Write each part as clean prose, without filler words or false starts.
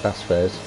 That's fairs.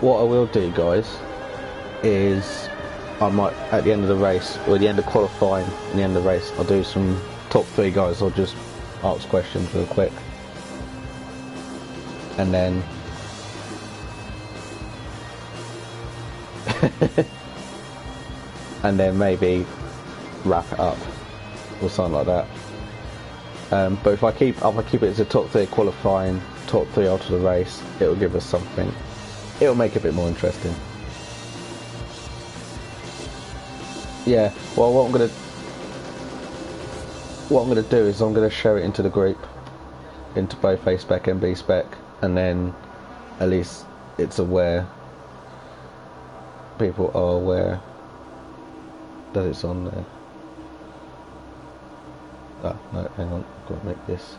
What I will do, guys, is I might, at the end of the race, or at the end of qualifying, and the end of the race, I'll do some top 3 guys. I'll just ask questions real quick, and then and then maybe wrap it up or something like that. But if I keep it as a top 3 qualifying, top 3 after the race, it will give us something. It'll make it a bit more interesting. Yeah, well, what I'm gonna do is I'm gonna share it into the group, into both A spec and B spec, and then at least it's aware, people are aware that it's on there. Oh no, hang on, I've got to make this.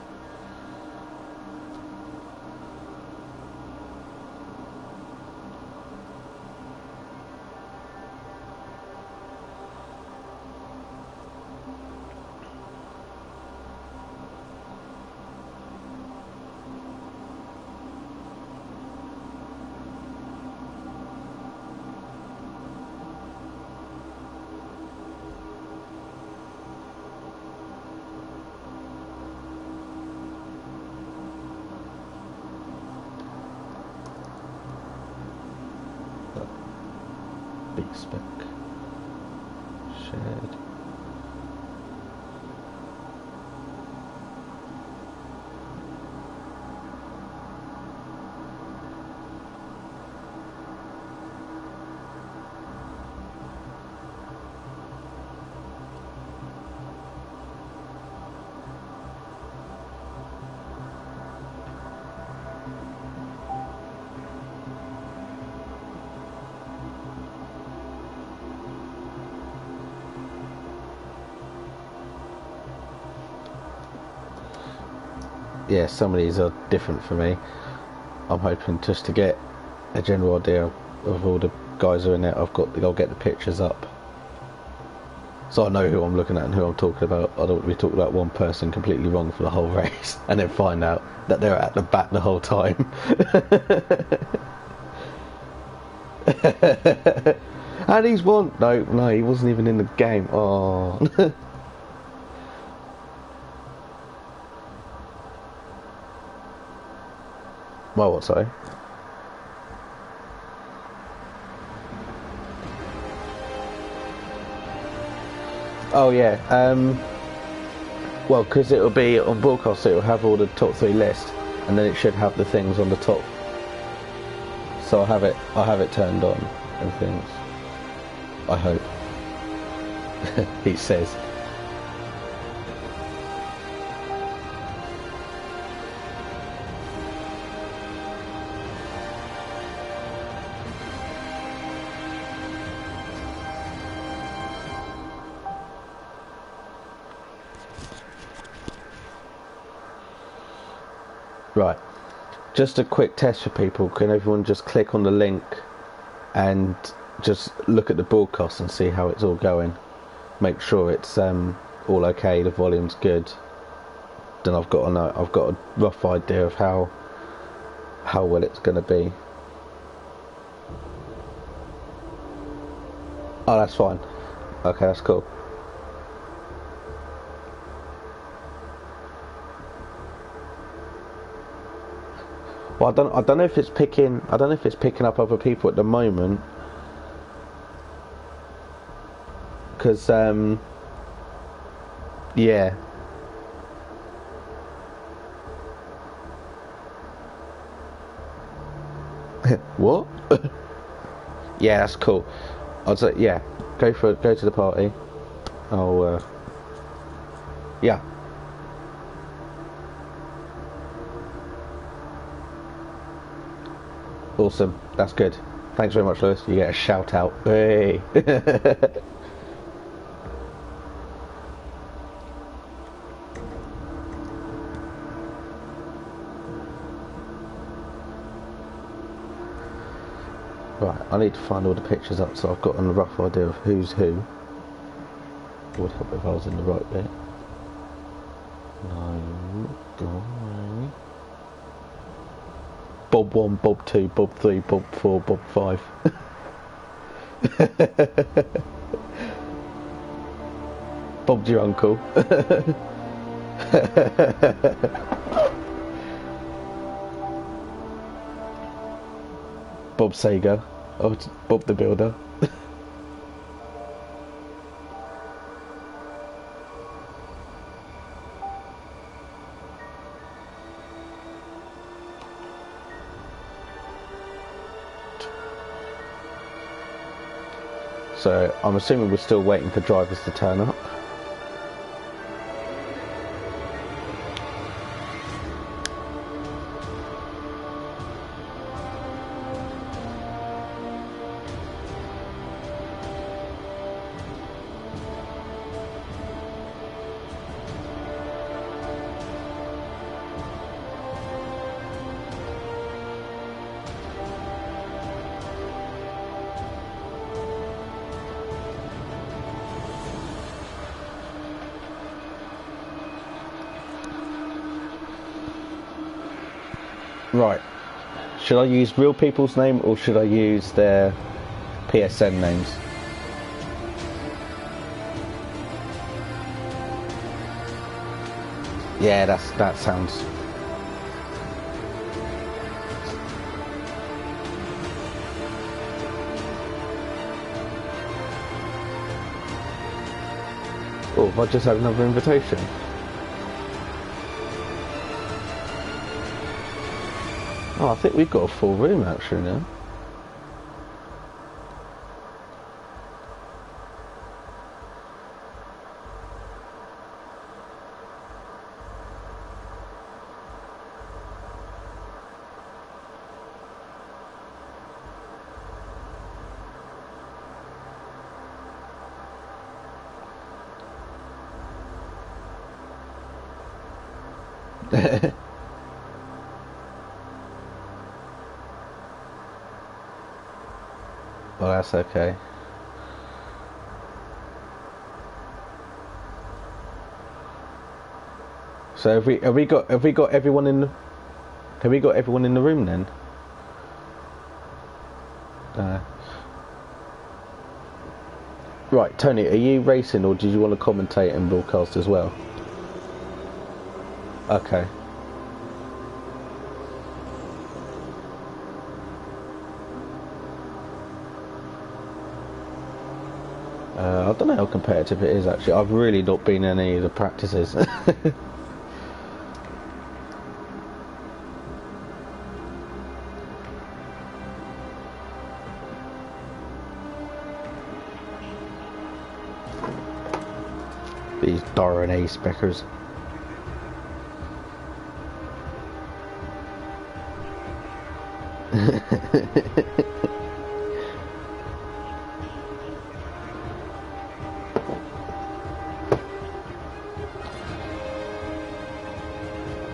B spec shared. Yeah, some of these are different for me. I'm hoping just to get a general idea of all the guys who are in it. I'll get the pictures up, so I know who I'm looking at and who I'm talking about. I don't want to be talking about one person completely wrong for the whole race and then find out that they're at the back the whole time. And he's won. No, he wasn't even in the game. Oh. Well, what, sorry? Oh yeah, well, because it'll be on broadcast, it'll have all the top 3 list, and then it should have the things on the top. So I'll have it turned on and things. I hope. He says. Right, just a quick test for people. Can everyone just click on the link and just look at the broadcast and see how it's all going? Make sure it's all okay, the volume's good. Then I've got a rough idea of how well it's going to be. Oh, that's fine. Okay, that's cool. Well, I don't know if it's picking up other people at the moment, because yeah. What? Yeah, that's cool. I'd say yeah. Go to the party. I'll yeah. Awesome. That's good. Thanks very much, Lewis. You get a shout out. Hey. Right, I need to find all the pictures up so I've got a rough idea of who's who. It would help if I was in the right bit. No, go away. Bob 1, Bob 2, Bob 3, Bob 4, Bob 5. Bob's your uncle. Bob Sager. Oh, it's Bob the Builder. So I'm assuming we're still waiting for drivers to turn up. Right, should I use real people's name or should I use their PSN names? Yeah, that sounds... Oh, I just had another invitation. Oh, I think we've got a full room actually now. Well, that's okay. So have we got everyone in the room then? Right, Tony, are you racing or did you want to commentate and broadcast as well? Okay. I don't know how competitive it is actually. I've really not been in any of the practices. These Darren A speckers.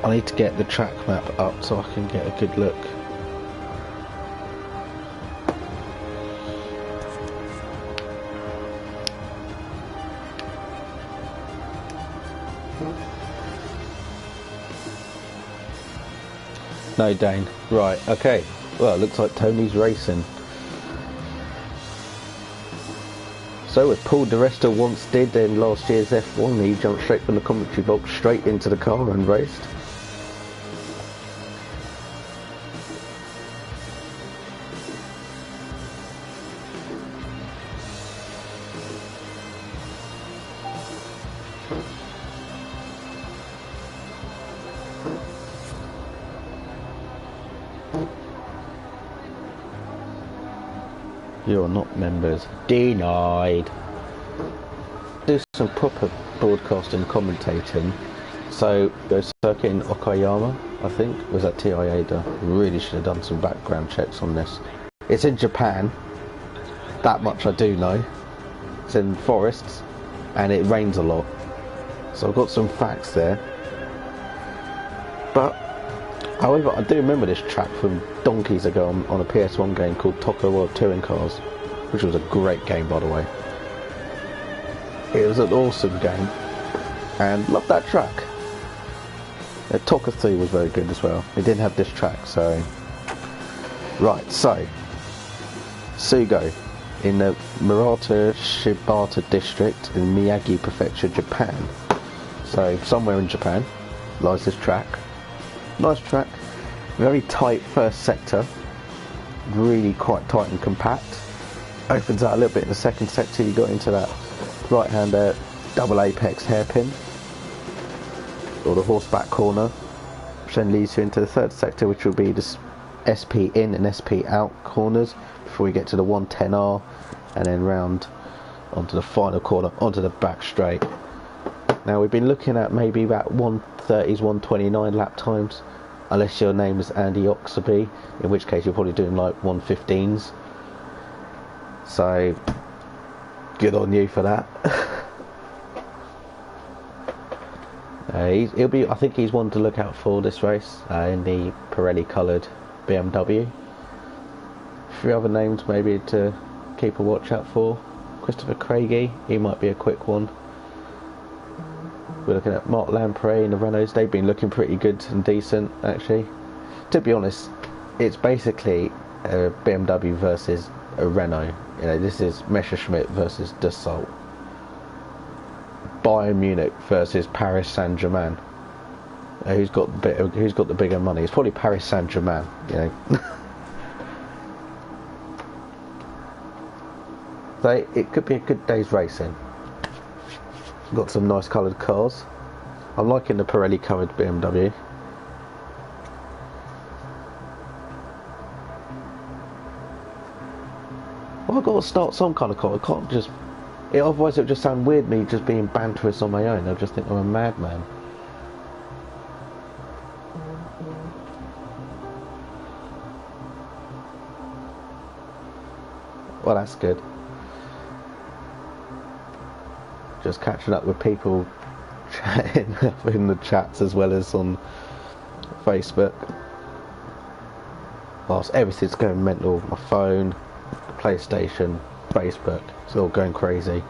I need to get the track map up so I can get a good look. No, Dane. Right, okay. Well, it looks like Tony's racing. So as Paul Di Resta once did in last year's F1, he jumped straight from the commentary box straight into the car and raced. You're not members. Denied. Do some proper broadcasting, commentating. So go circuit in Okayama, I think. Was that Tiada? Really should have done some background checks on this. It's in Japan. That much I do know. It's in forests, and it rains a lot. So I've got some facts there. But, however, I do remember this track from donkeys ago on a PS1 game called Tokyo World Touring Cars, which was a great game, by the way. It was an awesome game, and loved that track. Tokka 3 was very good as well. It didn't have this track, so... Right, so... Sugo, in the Murata Shibata district in Miyagi Prefecture, Japan. So, somewhere in Japan lies this track. Nice track. Very tight first sector. Really quite tight and compact. Opens out a little bit in the second sector. You got into that right-hander double apex hairpin, or the horseback corner, which then leads you into the third sector, which will be the SP in and SP out corners before we get to the 110R, and then round onto the final corner, onto the back straight. Now we've been looking at maybe about 130s, 129 lap times, unless your name is Andy Oxaby, in which case you're probably doing like 115s. So good on you for that. He'll be. I think he's one to look out for this race in the Pirelli coloured BMW. A few other names maybe to keep a watch out for. Christopher Craigie, he might be a quick one. We're looking at Mark Lamprey and the Renaults. They've been looking pretty good and decent, actually. To be honest, it's basically a BMW versus a Renault. You know, this is Messerschmitt versus Dassault. Bayern Munich versus Paris Saint-Germain. Who's got the bigger money? It's probably Paris Saint-Germain, you know. So it could be a good day's racing. Got some nice coloured cars. I'm liking the Pirelli covered BMW. Well, I've got to start some kind of car. I can't just... otherwise it would just sound weird me just being banterous on my own. They'll just think I'm a madman. Well, that's good. Just catching up with people chatting in the chats as well as on Facebook. Whilst everything's going mental, my phone, PlayStation, Facebook, it's all going crazy.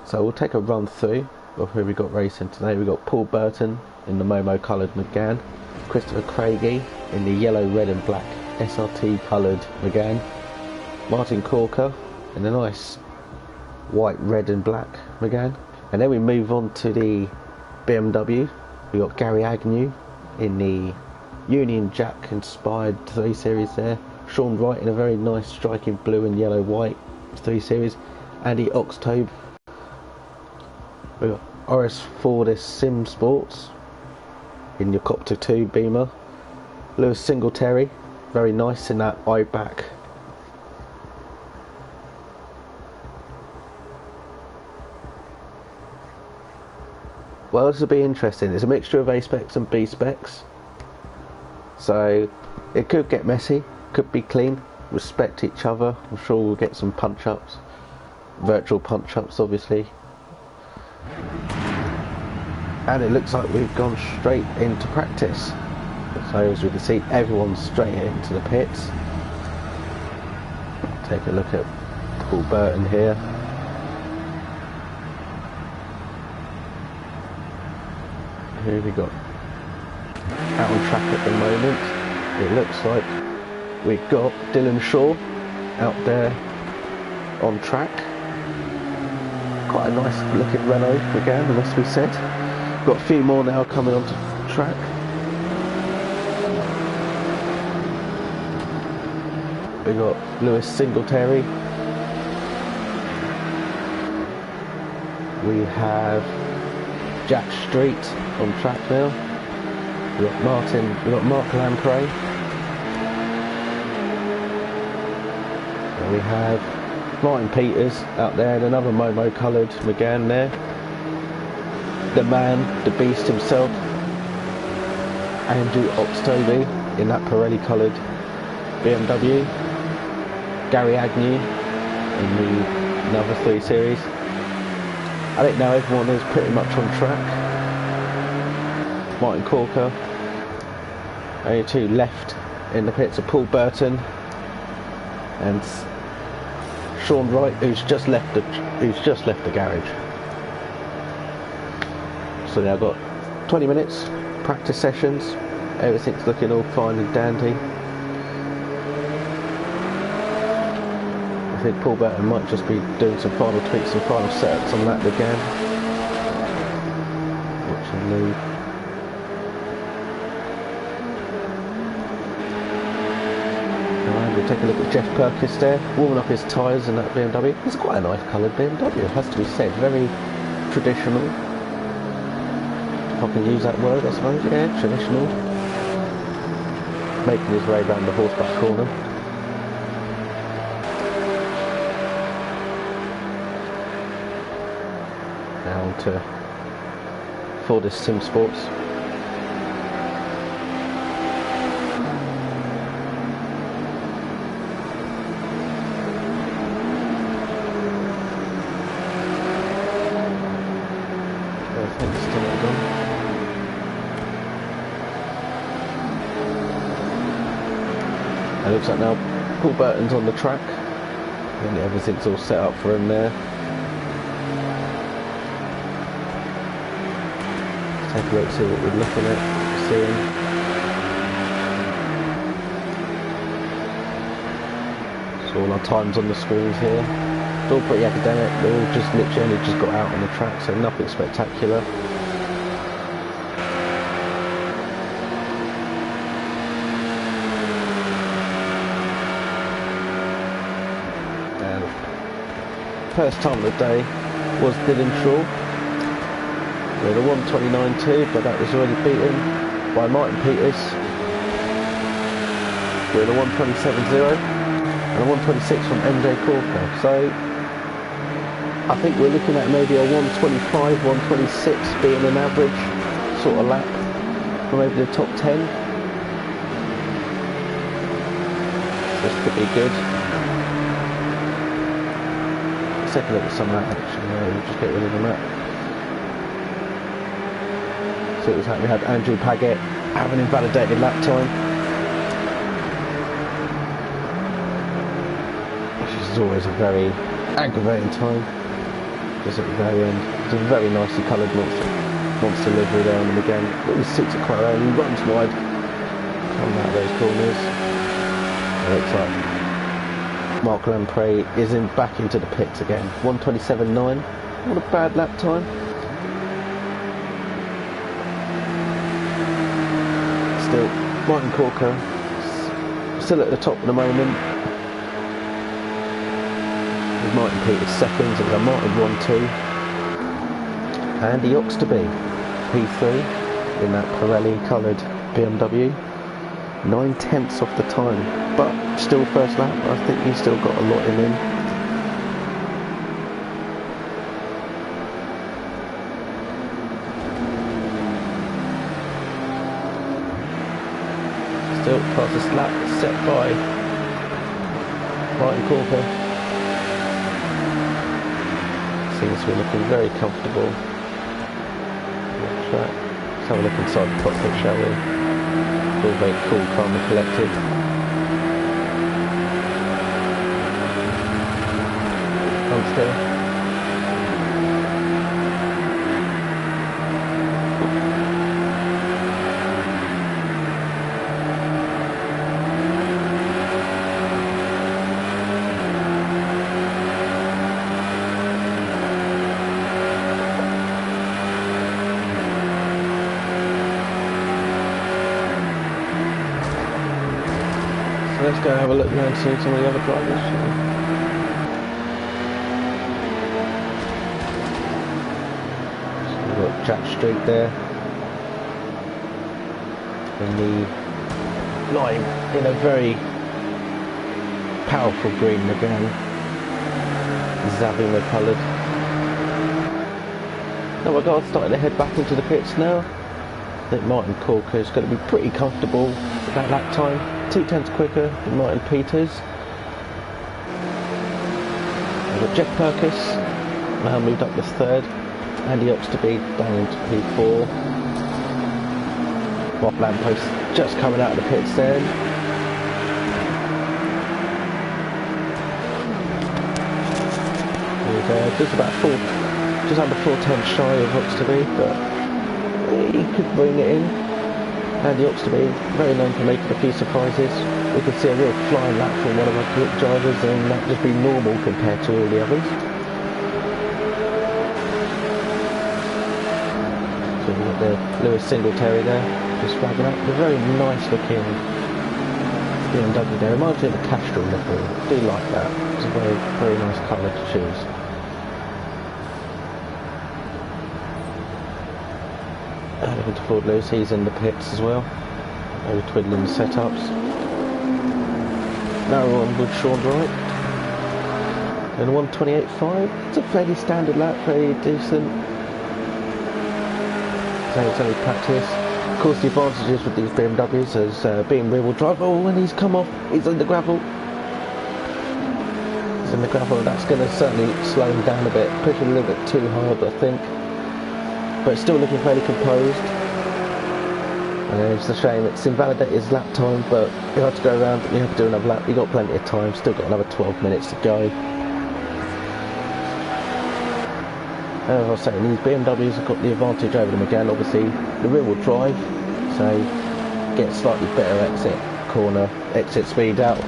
So we'll take a run through of who we got racing today. We got Paul Burton in the Momo coloured Megane, Christopher Craigie in the yellow, red and black SRT coloured Megane, Martin Corker in the nice white, red and black Megane, and then we move on to the BMW. We got Gary Agnew in the Union Jack inspired 3 Series there, Sean Wright in a very nice striking blue and yellow white 3 Series, Andy Oxtobe. We got Oris Fordis Sim Sports in your Copter 2 Beamer, Lewis Singletary, very nice in that I-back. Well, this will be interesting. It's a mixture of A specs and B specs, so it could get messy, could be clean, respect each other. I'm sure we'll get some punch-ups, virtual punch-ups obviously. And it looks like we've gone straight into practice. So as we can see, everyone's straight into the pits. Take a look at Paul Burton here. Who have we got out on track at the moment? It looks like we've got Dylan Shaw out there on track. Quite a nice looking Renault again, it must be said. Got a few more now coming onto track. We got Lewis Singletary. We have Jack Street on track now. We've got Mark Lamprey. And we have Martin Peters out there in another Momo coloured Megane there. The man, the beast himself, Andrew Oxtoby in that Pirelli coloured BMW. Gary Agnew in the number 3 series. I think now everyone is pretty much on track. Martin Corker. Only 2 left in the pits are Paul Burton and Sean Wright, who's just left the garage. So now I've got 20 minutes practice sessions. Everything's looking all fine and dandy. I think Paul Burton might just be doing some final tweaks and final setups on that again. Watching Lee. And we'll take a look at Jeff Perkins there, warming up his tyres in that BMW. It's quite a nice coloured BMW, it has to be said. Very traditional. If I can use that word, I suppose. Yeah, traditional. Making his way around the horseback corner. Now on to Fordist Sim Sports. It looks like now Paul Burton's on the track and everything's all set up for him there. Let's take a look, see what we're looking at, seeing. So all our times on the screens here. It's all pretty academic, they're all just literally only just got out on the track, so nothing spectacular. First time of the day was Dylan Shaw with a 1:29.2, but that was already beaten by Martin Peters with a 1:27.0 and a 1:26 from MJ Corker. So I think we're looking at maybe a 1:25, 1:26 being an average sort of lap for maybe the top 10. This could be good. Let's take a look at some of that action. We'll just get rid of the map. So it was like we had Andrew Paget have an invalidated lap time, which is always a very aggravating time. Just at the very end. It's a very nicely coloured monster livery there on them again. But the suits are quite early, runs wide, coming out of those corners. It looks like Mark Lamprey is back into the pits again. 1:27.9. Not a bad lap time. Still, Martin Corker still at the top at the moment. With Martin Peters second, and Martin 1-2. Andy Oxtoby P3 in that Pirelli coloured BMW. 9/10 off the time, but still first lap. I think he's still got a lot in him. Still fastest lap set by Martin Corker. Seems to be looking very comfortable. Let's have a look inside the cockpit, shall we? All very cool, calm and collected. Hold still. Let's go have a look now and see some of the other drivers. So we've got Jack Street there. In the line in a very powerful green again. Zabima coloured. Now we're going to start to head back into the pits now. I think Martin Corker is going to be pretty comfortable with that lap time. 2/10 quicker than Martin Peters. We've got Jeff Perkis now moved up to third. Andy Oxtoby down into P4. Bob Lamppost just coming out of the pits then. Just about just under 4/10 shy of Oxtoby, but he could bring it in. Andy Oxtoby, very known for making a few surprises. We could see a real flying lap from one of our quick drivers, and that just be normal compared to all the others. So we've got the Lewis Singletary there, just flagging up. A very nice looking BMW there. Reminds me of the Castrol livery. I do like that. It's a very, very nice colour to choose. Looking to Ford Lewis, he's in the pits as well. Maybe twiddling the setups. Now we're on with Sean Wright. And 1:28.5. It's a fairly standard lap, very decent. So it's only practice. Of course, the advantages with these BMWs is being rear-wheel drive. Oh, when he's come off, he's in the gravel. He's in the gravel. That's going to certainly slow him down a bit. Pushing a little bit too hard, I think. But still looking fairly composed. And it's a shame it's invalidated his lap time, but you have to go around, you have to do another lap. You've got plenty of time, still got another 12 minutes to go. As I was saying, these BMWs have got the advantage over them again. Obviously the rear wheel drive, so get slightly better exit speed out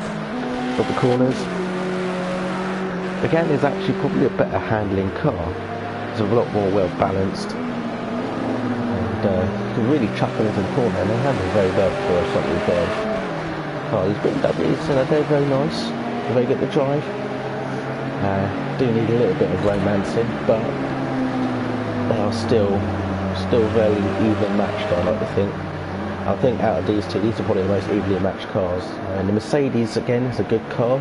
of the corners. Again, is actually probably a better handling car. It's a lot more well balanced. You can really chuck them into the corner, and they handle very well for a front wheel drive. Oh, these BMWs, they're very nice, they're very good to drive. Do need a little bit of romancing, but they are still very even matched, I like to think. I think out of these two, these are probably the most evenly matched cars. And the Mercedes, again, is a good car,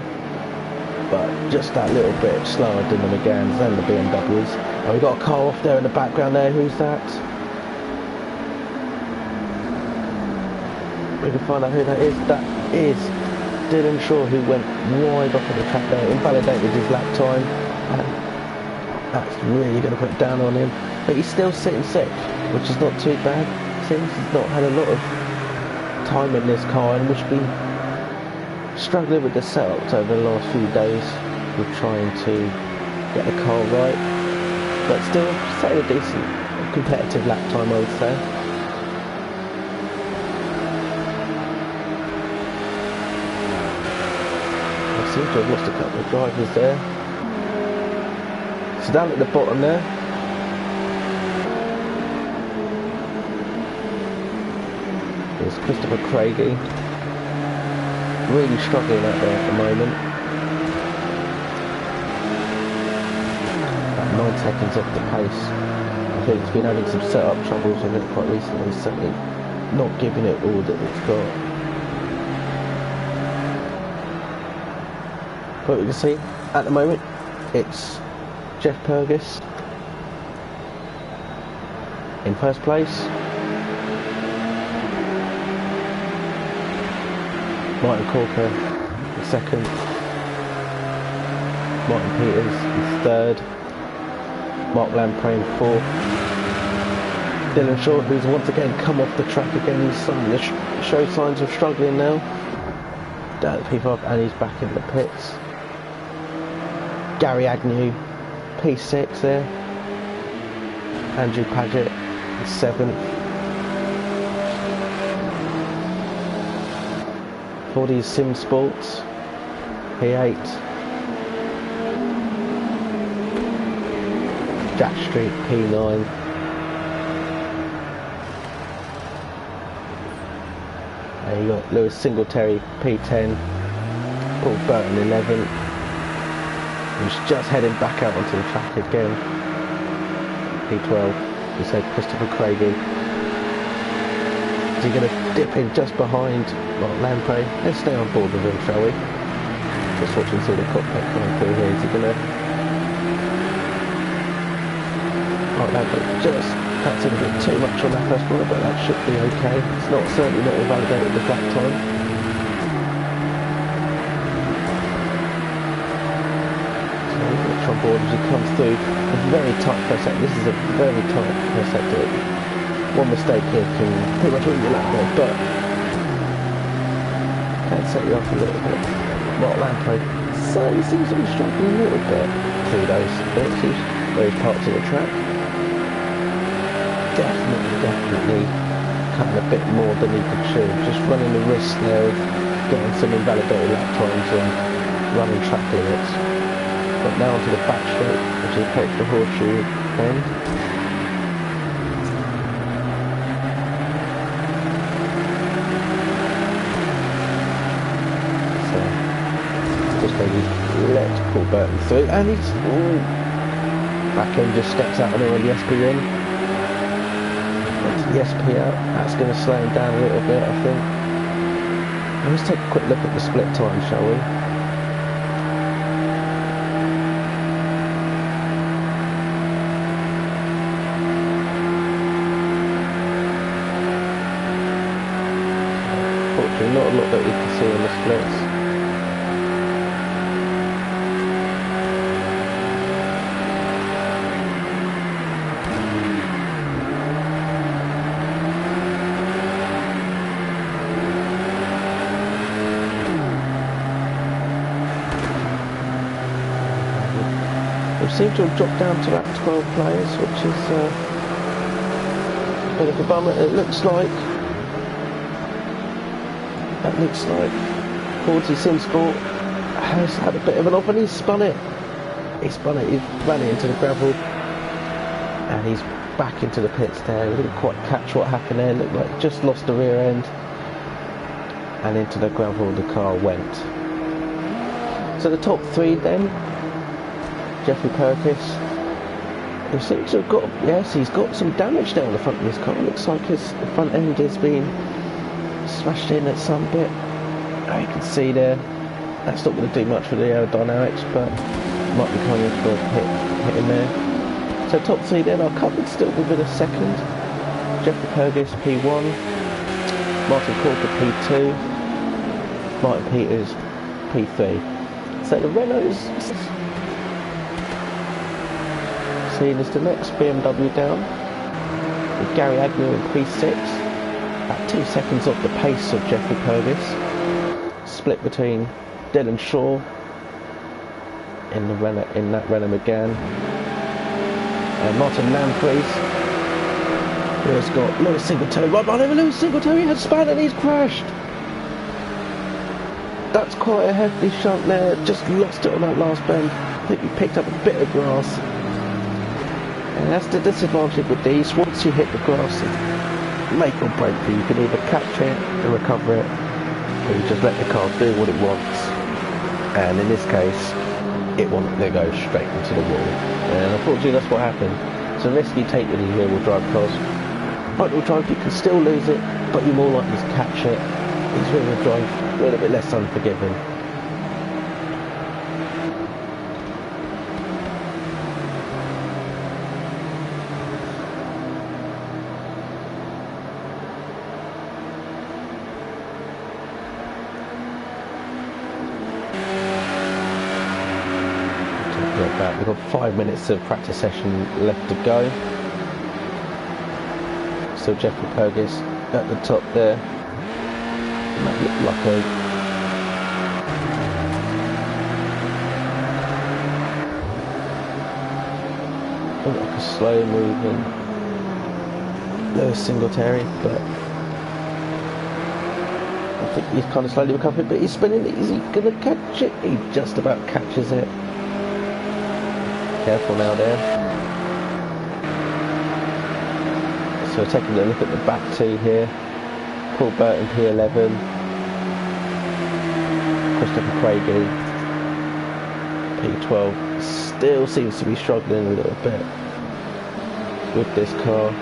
but just that little bit slower than the Megans and the BMWs. And we've got a car off there in the background there. Who's that? We can find out who that is. That is Dylan Shaw, who went wide off of the track there, invalidated his lap time, and that's really going to put down on him. But he's still sitting sixth, which is not too bad. Seems he's not had a lot of time in this car, and we've been struggling with the setups over the last few days with trying to get the car right. But still, setting a decent competitive lap time, I would say. Seems to have lost a couple of drivers there. So down at the bottom there, there's Christopher Craigie, really struggling out there at the moment. About 9 seconds off the pace. I think it's been having some setup troubles with it quite recently, certainly not giving it all that it's got. But we can see at the moment it's Jeff Perkis in first place, Martin Corker in second, Martin Peters in third, Mark Lamprey in fourth, Dylan Shaw, who's once again come off the track again, he's starting to show signs of struggling now. Down at P5, and he's back in the pits. Gary Agnew, P6 there. Andrew Paget, 7th. For these Sim Sports, P8. Jack Street, P9. And you got Lewis Singletary, P10. Paul Burton, 11th. He's just heading back out onto the track again. P12. we say Christopher Craigie. Is he going to dip in just behind Lamprey? Let's stay on board with him, shall we? Just watching through the cockpit coming through here. Is he going to... Lamprey just cuts in a bit too much on that first corner, but that should be okay. It's not certainly not invalidated the lap time. So we've got on board as he comes through a very tight first sector. This is a very tight first sector. One mistake here can pretty much win your lap there, but can set you off a little bit. Lamprey certainly seems to be struggling a little bit through those parts of the track. Definitely cutting a bit more than he could chew. Just running the risk there of getting some invalidated lap times and running track limits. But now onto the back straight, which is approach the horseshoe end. So just maybe let Paul Burton through, and he's back end just steps out on him on the SP in. The SP out, that's going to slow him down a little bit, I think. And let's take a quick look at the split time, shall we? Fortunately, not a lot that we can see on the splits. Seem to have dropped down to about 12 players, which is a bit of a bummer. It looks like Cordy Simsport has had a bit of an off, and he's spun it. He's ran it into the gravel, and he's back into the pits there. We didn't quite catch what happened there. It looked like he just lost the rear end, and into the gravel the car went. So the top three then. Jeffrey Perkis, who seems to have got, yes, he's got some damage down the front of his car. Looks like his front end has been smashed in at some bit. You can see there, that's not going to do much for the aerodynamics, but might be coming in for a hit in there. So top three then are covered still within a second. Jeffrey Perkis P1, Martin Corker P2, Martin Peters P3. So the Renault's seen as the next BMW down, with Gary Agnew in P6, about 2 seconds off the pace of Jeffrey Purvis. Split between Dylan Shaw in that Renault Megane, and Martin Lamprey, who has got Lewis Singleton right behind him. Lewis Singleton, he had spun and he's crashed. That's quite a hefty shunt there, just lost it on that last bend. I think he picked up a bit of grass. And that's the disadvantage with these. Once you hit the grass, make or break for you. You can either catch it and recover it, or you just let the car do what it wants. And in this case, it wanted to go straight into the wall. And unfortunately, that's what happened. It's a risky take with these rear-wheel drive cars. Front-wheel drive, you can still lose it, but you're more likely to catch it. These rear-wheel drive, a little bit less unforgiving. We've got 5 minutes of practice session left to go. Still Jeffrey Purvis at the top there. That looked like a slow moving Lewis Singletary, but I think he's kind of slowly recovering, but he's spinning it. Is he going to catch it? He just about catches it. Careful now there. So taking a look at the back two here. Paul Burton P11, Christopher Craigie P12. Still seems to be struggling a little bit. with this car.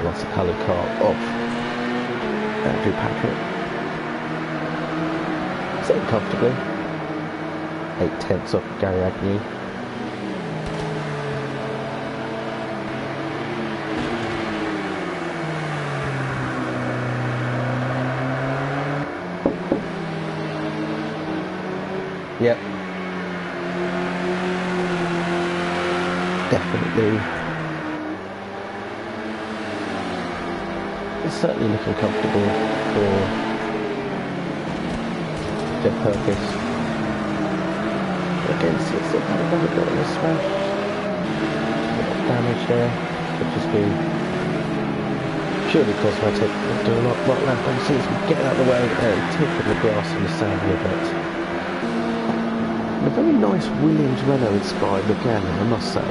Lost a coloured car off Andrew Patrick. Sitting comfortably. 8/10 off Gary Agnew. Yep. Definitely. It's certainly looking comfortable for Jeff Purkis. Again, see it's still kind of got a bit of a smash. A bit of damage there. Could just be purely cosmetic. We'll do a lot left. And see, we get out of the way and taking the grass and the sand here, but a very nice Williams Renault inspired again, I must say.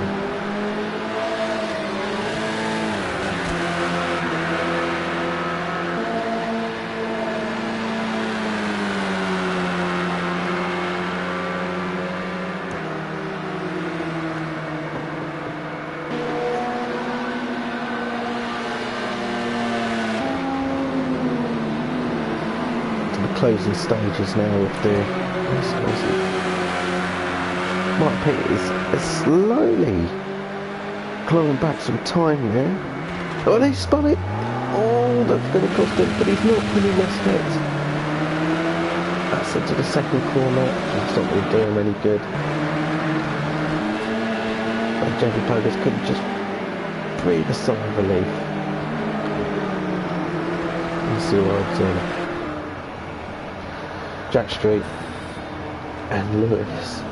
Closing stages now of the Mike Peters is slowly clawing back some time there. Oh, they spun it. Oh, that's going to cost him, but he's not really messed it. That's into the second corner. It's not really doing him any good. And Jeffy Pogers couldn't just breathe a sigh of relief. Let's see what I'm doing. Jack Street and Lewis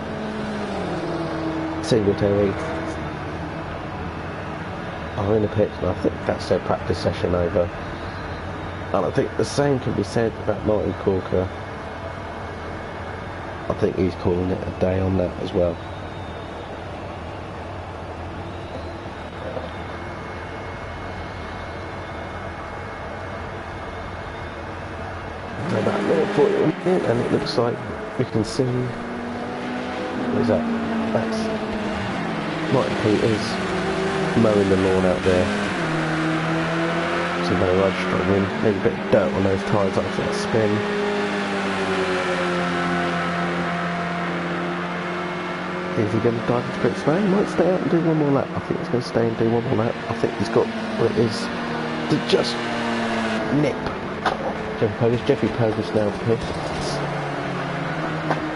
Singletary are in the pitch, and I think that's their practice session over. And I think the same can be said about Martin Corker. I think he's calling it a day on that as well. About 40 and it looks like we can see what is that? That's Martin Peters mowing the lawn out there. See Mary Rudge struggling, maybe a bit of dirt on those tyres after that spin. Is he going to dive into pits now? He might stay out and do one more lap. I think he's going to stay and do one more lap. I think he's got what it is to just nip Jeffy Pogers now pissed.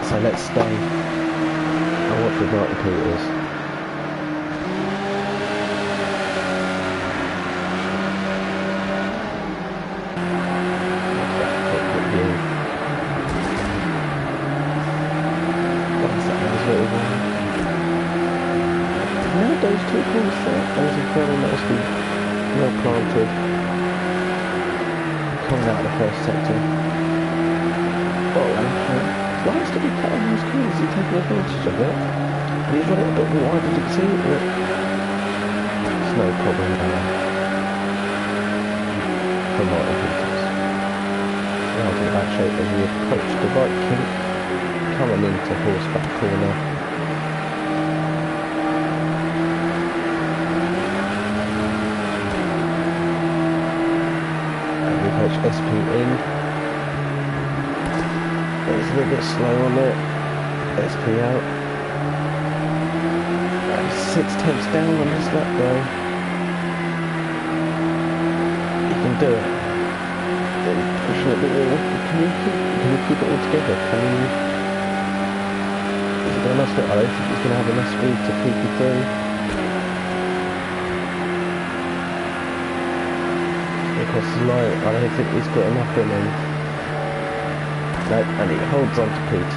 So let's stay and watch with Martin Peters. Now those two corners there, those are very nicely well planted. Coming out of the first sector. Nice to be cut on those corners, he's taking advantage of it. And he's running a bit wider to see it. There's no problem there. For Martin Peters. Now in bad shape as we approach the right kink, coming into horseback corner. SP in. It's a little bit slow on it. SP out. 6/10 down on this lap though. You can do it. Pushing it a bit more. Can you keep it all together? Is it going to mess it? I don't think he's going to have enough speed to keep it through. Because light, I don't think he's got enough in him. No, and he holds on to P2.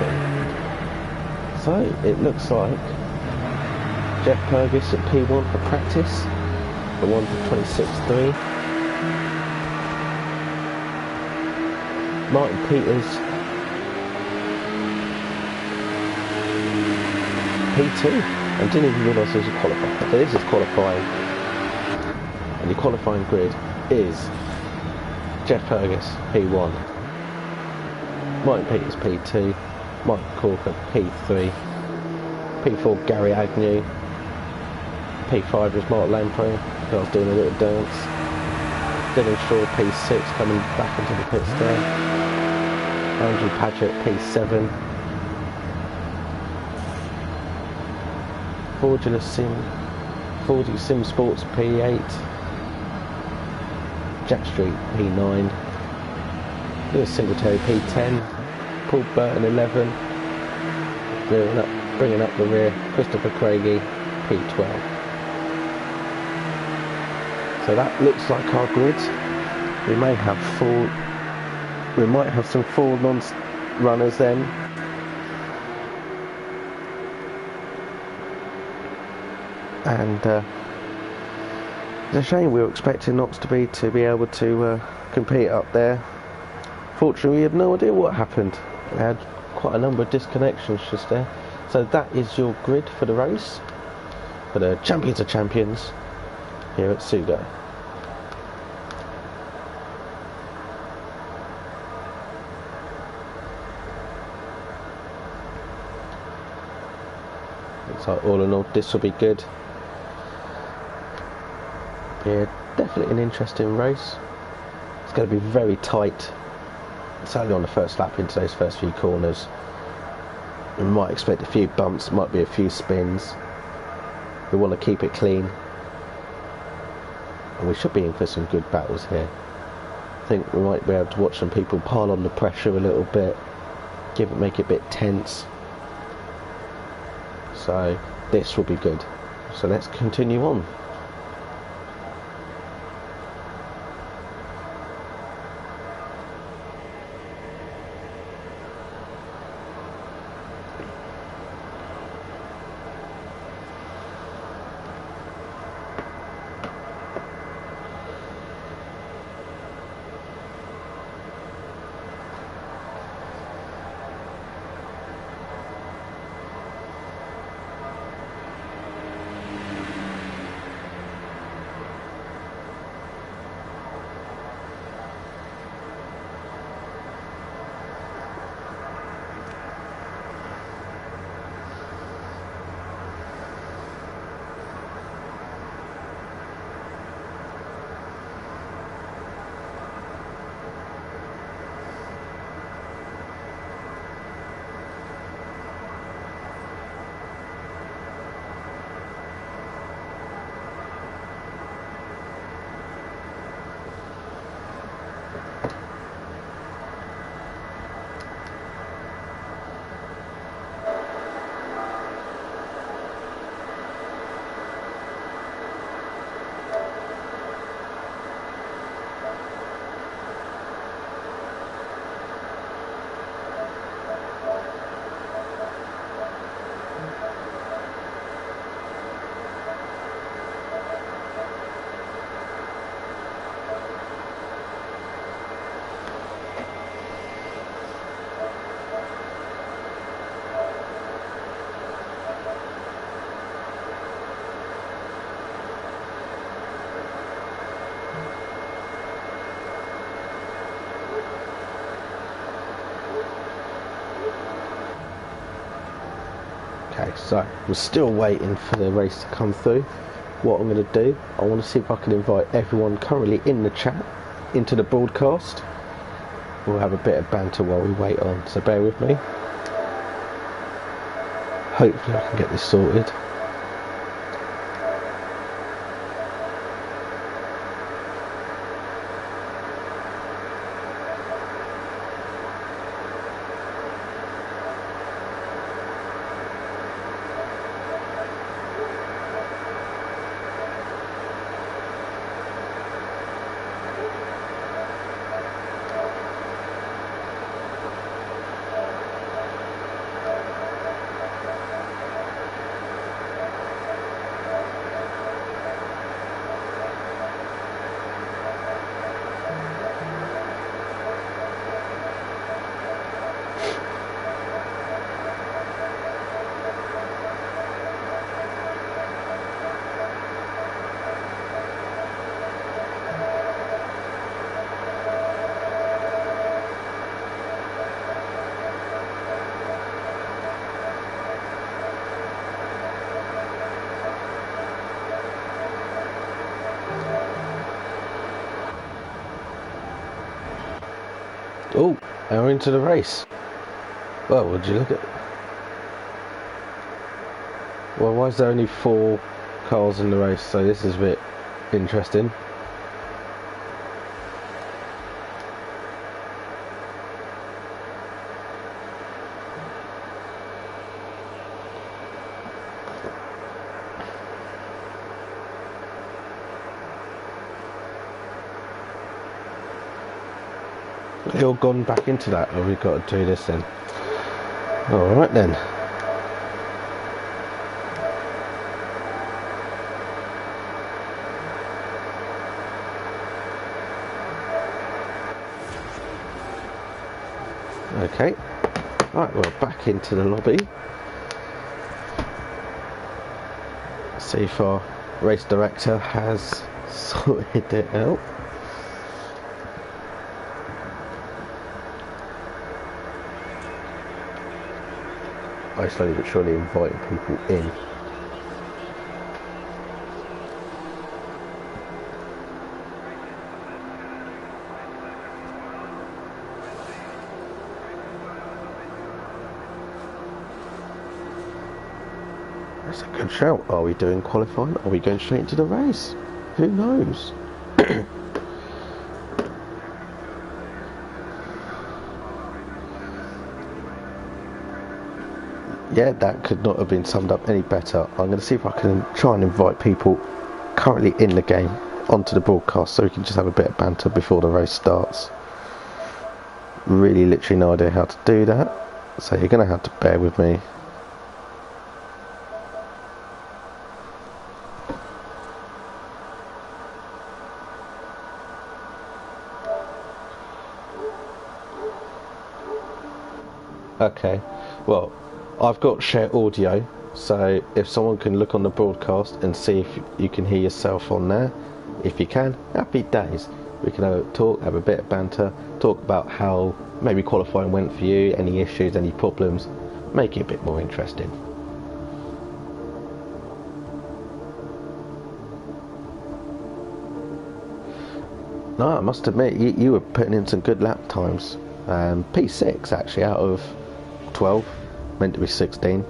So it looks like Jeff Purkis at P1 for practice, the one for 26.3. Martin Peters P2. I didn't even realise there was a qualifier. So this is qualifying, and your qualifying grid is Jeff Fergus P1, Martin Peters P2, Mike Corker P3, P4 Gary Agnew, P5 was Mark Lampro, I was doing a little dance, Dylan Shaw P6 coming back into the pits there, Andrew Padgett P7, Fordy Sim Sports P8, Jack Street P9, Lewis Singletary P10, Paul Burton 11, bringing up the rear, Christopher Craigie P12. So that looks like our grid. We might have some four non-runners then. And it's a shame. We were expecting Knox to be able to compete up there. Fortunately, we had no idea what happened. We had quite a number of disconnections just there. So that is your grid for the race, for the Champions of Champions here at Sugo. Looks like all in all this will be good. Yeah, definitely an interesting race. It's going to be very tight. It's only on the first lap into those first few corners. We might expect a few bumps, might be a few spins. We want to keep it clean. And we should be in for some good battles here. I think we might be able to watch some people pile on the pressure a little bit, make it a bit tense. So this will be good. So let's continue on. Okay, so we're still waiting for the race to come through. What I'm going to do, I want to see if I can invite everyone currently in the chat into the broadcast. We'll have a bit of banter while we wait on, so bear with me. Hopefully I can get this sorted. And we're into the race. Well, would you look at... Well, why is there only 4 cars in the race? So this is a bit interesting. They all gone back into that, or we've got to do this then. Alright then. Okay. Right, we're back into the lobby. See if our race director has sorted it out. I slowly but surely inviting people in. That's a good shout. Are we doing qualifying? Are we going straight into the race? Who knows? Yeah, that could not have been summed up any better. I'm going to see if I can try and invite people currently in the game onto the broadcast so we can just have a bit of banter before the race starts. Really literally no idea how to do that, so you're going to have to bear with me. Okay, well, I've got share audio, so if someone can look on the broadcast and see if you can hear yourself on there, if you can, happy days. We can have a talk, have a bit of banter, talk about how maybe qualifying went for you, any issues, any problems, make it a bit more interesting. No, I must admit, you were putting in some good lap times. P6 actually out of 12, meant to be 16. It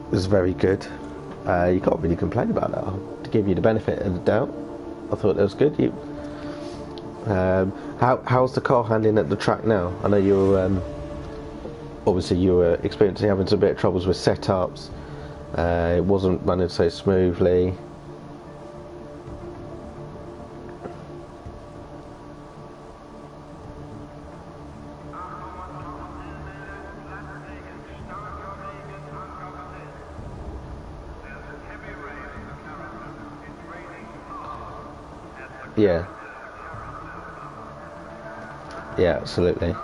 was very good. You can't really complain about that. To give you the benefit of the doubt, I thought that was good. How's the car handling at the track now? I know you're obviously you were experiencing having some bit of troubles with setups. It wasn't running so smoothly. Yeah. Yeah, absolutely.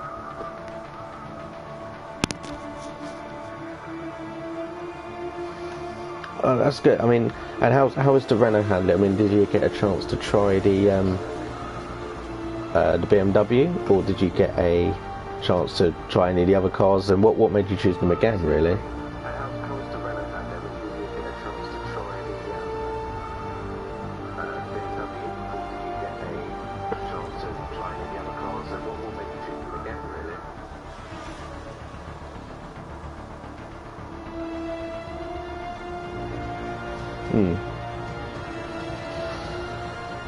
Oh, that's good. I mean, and how is the Renault handling? I mean, did you get a chance to try the BMW, or did you get a chance to try any of the other cars? And what made you choose them again, really?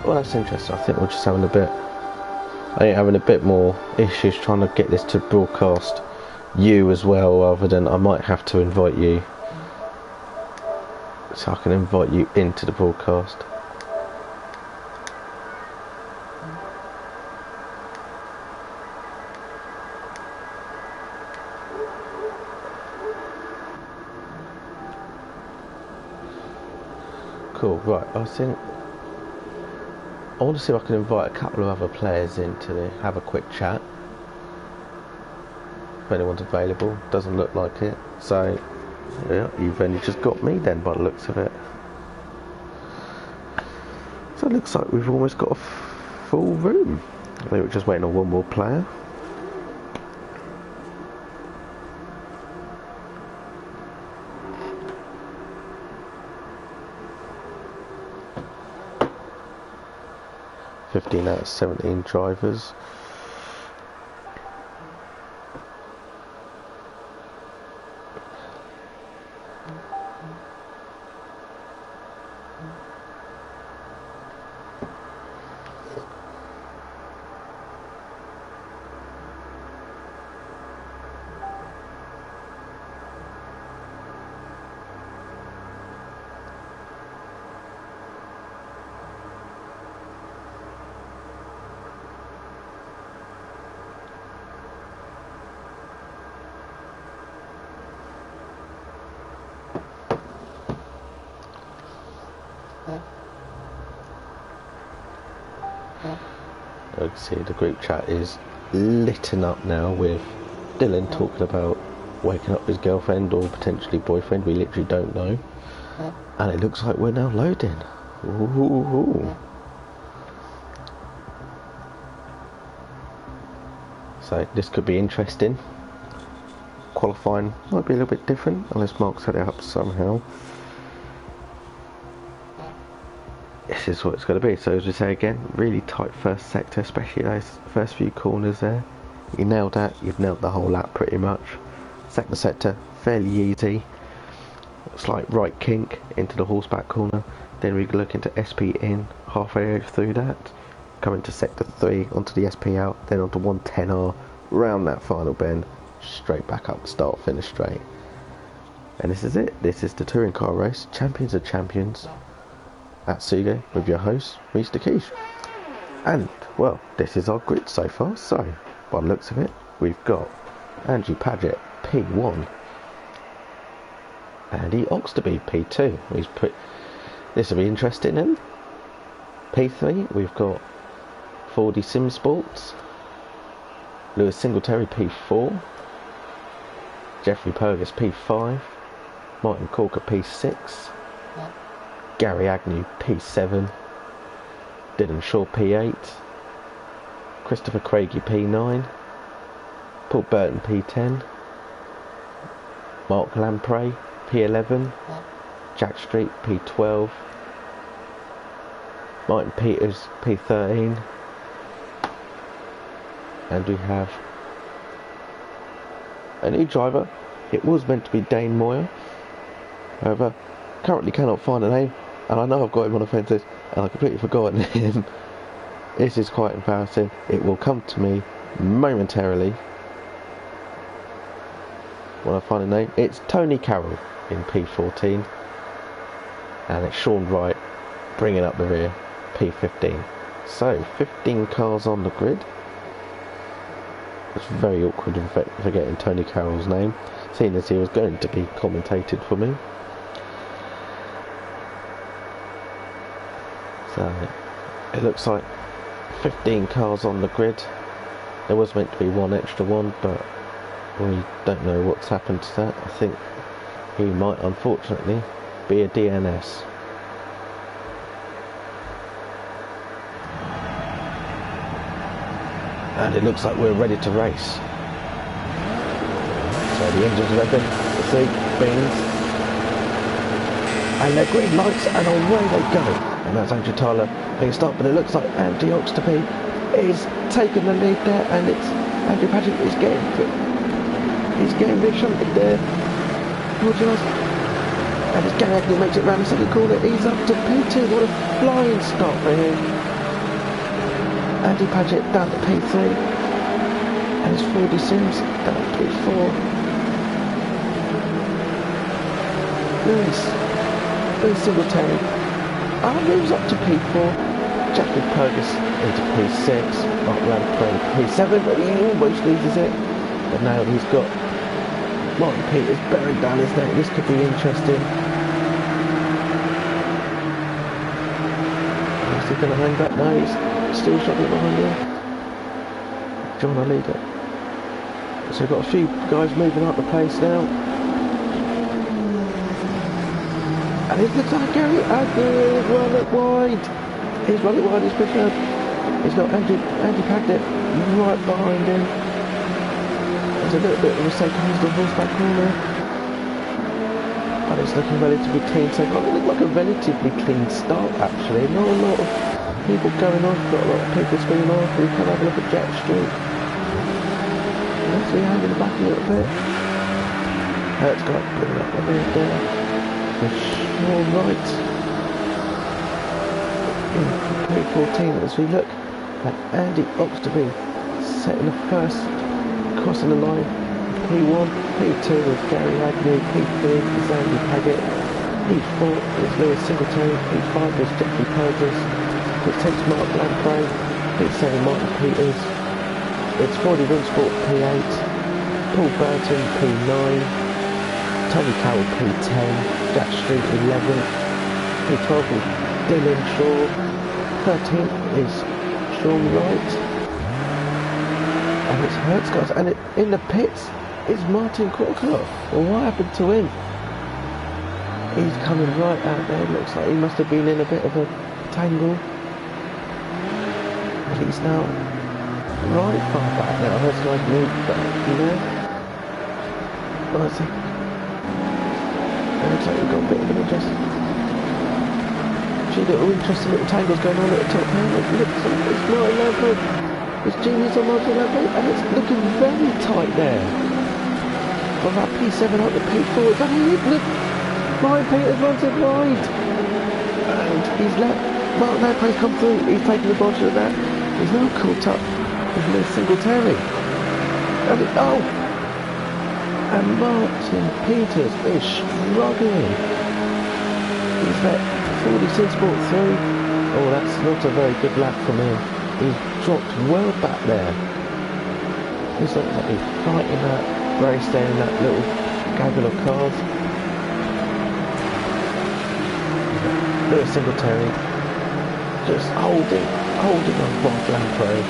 Well, that's interesting. I think we're just having a bit more issues trying to get this to broadcast you as well, rather than I might have to invite you, so I can invite you into the broadcast. Cool, right, I want to see if I can invite a couple of other players in to have a quick chat. If anyone's available, doesn't look like it. So, yeah, you've only just got me then by the looks of it. So it looks like we've almost got a full room. I think we're just waiting on one more player. (15 out of 17 drivers). I can see the group chat is litten up now with Dylan talking about waking up his girlfriend or potentially boyfriend. We literally don't know. And it looks like we're now loading. Ooh. So this could be interesting. Qualifying might be a little bit different unless Mark set it up somehow. This is what it's going to be. So as we say again, really tight first sector, especially those first few corners there. You nailed that, you've nailed the whole lap pretty much. Second sector, fairly easy. Slight right kink into the horseback corner. Then we look into SP in, halfway through that. Come into sector 3, onto the SP out, then onto 110R, round that final bend, straight back up, start, finish straight. And this is it. This is the touring car race, Champions of Champions, at Sugo, with your host, mischthequiche. And, well, this is our grid so far. So, by the looks of it, we've got Andy Paget, P1, Andy Oxterby, P2. This will be interesting. And P3, we've got Fordy Sim Sports, Lewis Singletary, P4, Jeffrey Purvis, P5, Martin Corker, P6, Gary Agnew, P7, Dylan Shaw, P8, Christopher Craigie, P9, Paul Burton, P10, Mark Lamprey, P11, Jack Street, P12, Martin Peters, P13, and we have a new driver. It was meant to be Dane Moyer, however, currently cannot find a name, and I know I've got him on a fence list, and I've completely forgotten him. This is quite embarrassing. It will come to me momentarily when I find a name. It's Tony Carroll in P14, and it's Sean Wright bringing up the rear, P15. So 15 cars on the grid. It's very awkward in fact forgetting Tony Carroll's name, seeing as he was going to be commentated for me. So it looks like 15 cars on the grid. There was meant to be one extra one, but we don't know what's happened to that. I think he might unfortunately be a DNS. And it looks like we're ready to race. So the engine's revving, the seat, beans, and they're green lights, and away they go. And that's Andrew Tyler being stopped, but it looks like Andy Oxterby is taking the lead there, and it's Andrew Paget is getting big shunted there. And it's Gary Agnew makes it round the second corner. He's up to P2. What a flying start for him. Andy Paget down to P3, and it's Fordy Sims down to P4. Lewis Singletary moves up to P4. Jeffrey Purvis into P6. Mark Lamprey P7, but he almost loses it. But now he's got Martin Peters buried down his neck. This could be interesting. Is he going to hang back? No, he's still struggling behind here. John, I lead it. So we've got a few guys moving up the pace now. And it looks like Gary Agnew is run it wide. He's run it wide, he's pushed up. He's got Andy Paget right behind him. There's a little bit of a mistake on the horseback corner. But it's looking relatively clean so far. It looked like a relatively clean start actually. Not a lot of people going off, got a lot of people spinning off. We can have a look at Jack Street. Actually hanging back a little bit. That's got putting up a bit there. All right. In P14 as we look at Andy Oxterby setting the first, crossing the line. P1, P2 is Gary Agnew, P3 is Andy Paget, P4 is Lewis Singletary, P5 is Jeffrey Purvis. It takes Mark Lamprey, P7 Martin Peters, it's Fordy Winsport P8, Paul Burton P9, Tony Carroll P10, Jack Street 11, P12 is Dylan Shaw, 13 is Sean Wright, It hurts, guys. And in the pits is Martin Korkloff. Well, what happened to him? He's coming right out there. Looks like he must have been in a bit of a tangle. But he's now right far back now. That's like move back, you know. I think. It looks like we've got a bit of an interesting little tangles going on at the top here. It looks like it's Martin Lampard. It's genius on Martin Lampard, and it's looking very tight there. From that P7 up to P4, it's only look. Ryan Peters runs it wide. And he's let Martin Lampard come through. He's taken advantage of that. He's now caught up with Liz Singletary. And Martin Peters is struggling. He's let 46 brought through. Oh, that's not a very good lap from him. He's dropped well back there. He's looks like he's fighting that race there in that little gaggle of cars. Lewis Singletary just holding on Bob Lampard.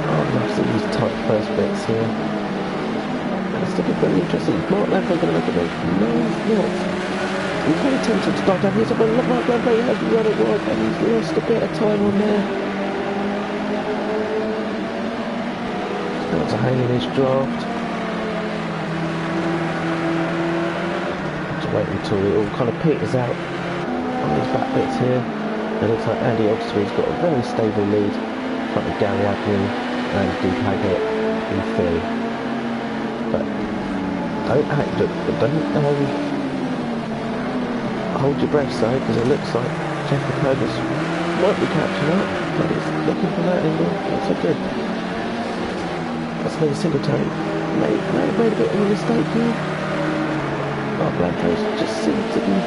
Oh, I see these tight first bits here. It's looking very interesting. Is Mark Lampard going to make a race? No, he's not. He's very tempted to start down here, but Mark Lampard has run it wide and he's lost a bit of time on there. Now to hang in his draft. Have to wait until it all kind of peters out on these back bits here. It looks like Andy Oxford's got a very stable lead in front of Gary Agnew and Deep Haggett in third. But don't hold your breath, though, because it looks like Jeffrey Purvis might be catching up, but he's looking for that angle. That's so good. That's another Singletary. Made a bit of a mistake here. Mark Lampard just seems to be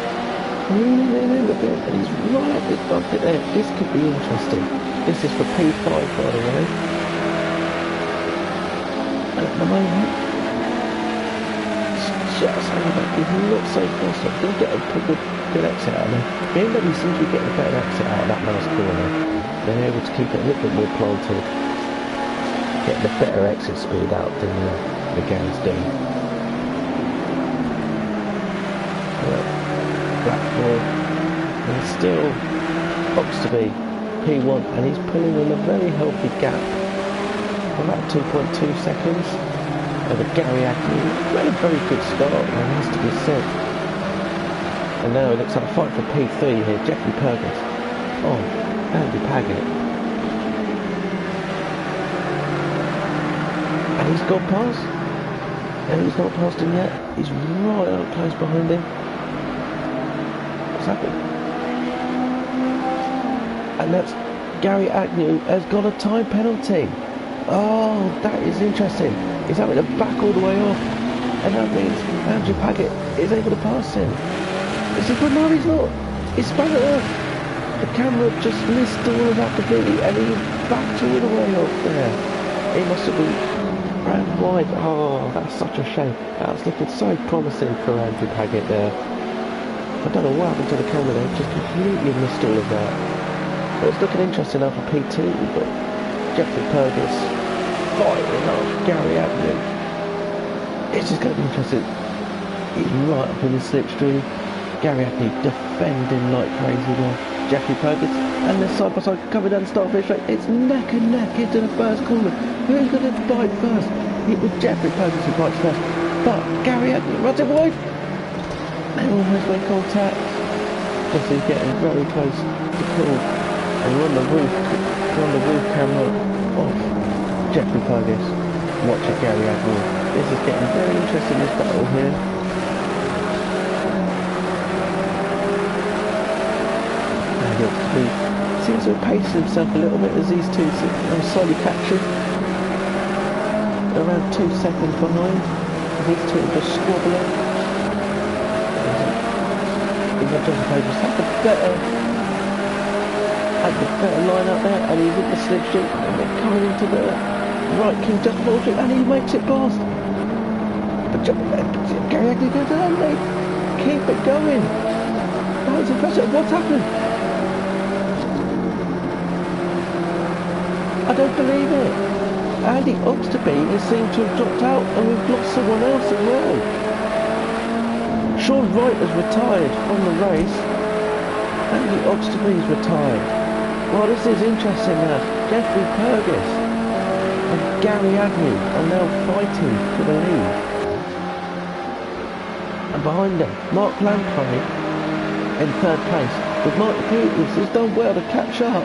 reeling in a bit, and he's right at this bucket there. This could be interesting. This is for P5, by the way. And at the moment, just hanging back. He's not so fast. I'm going to get a good exit out of there. BMW seems to be getting a better exit out of that last corner. They're able to keep it a little bit more planted. Get the better exit speed out than the Gans do. Blackpool and still Oxtoby P1, and he's pulling in a very healthy gap of about 2.2 seconds over Gary Agnew. Made a very good start, and has to be said. And now it looks like a fight for P3 here. Jeffrey Purvis on Andy Paget, and he's gone past, and he's not passed him yet. He's right up close behind him. What's happened? And that's Gary Agnew has got a time penalty. Oh, that is interesting. He's having to back all the way off, and that means Andrew Paget is able to pass him. Is he good? No, he's not. He spun it off. The camera just missed all of that completely, and he backed all the way off there. He must have been ran wide. Oh, that's such a shame. That was looking so promising for Andrew Paget there. I don't know what happened to the camera there. Just completely missed all of that. But it's looking interesting now for P2. We've got Jeffrey Purvis fighting up Gary Agnew. It's just going to be interesting. He's right up in the slipstream. Gary Agnew defending like crazy there. Jeffrey Purvis, and they're side by side coming down the start finish straight. It's neck and neck into the first corner. Who's going to bite first? It was Jeffrey Purvis who bites first, but Gary Agnew runs it wide. They almost make contact. Just he's getting very close to pull, and we're on the roof camera of Jeffrey Purvis watching Gary Agnew. This is getting very interesting, this battle here. He seems to have paced himself a little bit as these two are slowly catching. Around 2 seconds behind. These two are just squabbling. Jeffrey Purvis had the better line out there, and he's in the slipstream, and they're coming into the right King just before street, and he makes it past. But Gary Agnew goes down, they keep it going. That was impressive. What's happened? I don't believe it. Andy Oxtoby has seemed to have dropped out and we've lost someone else as well. Sean Wright has retired from the race. Andy Oxtoby's retired. Well, this is interesting now. Jeffrey Purgis and Gary Agnew are now fighting for the lead. And behind them, Mark Lamprey in third place, with Martin Peters, who's done well to catch up.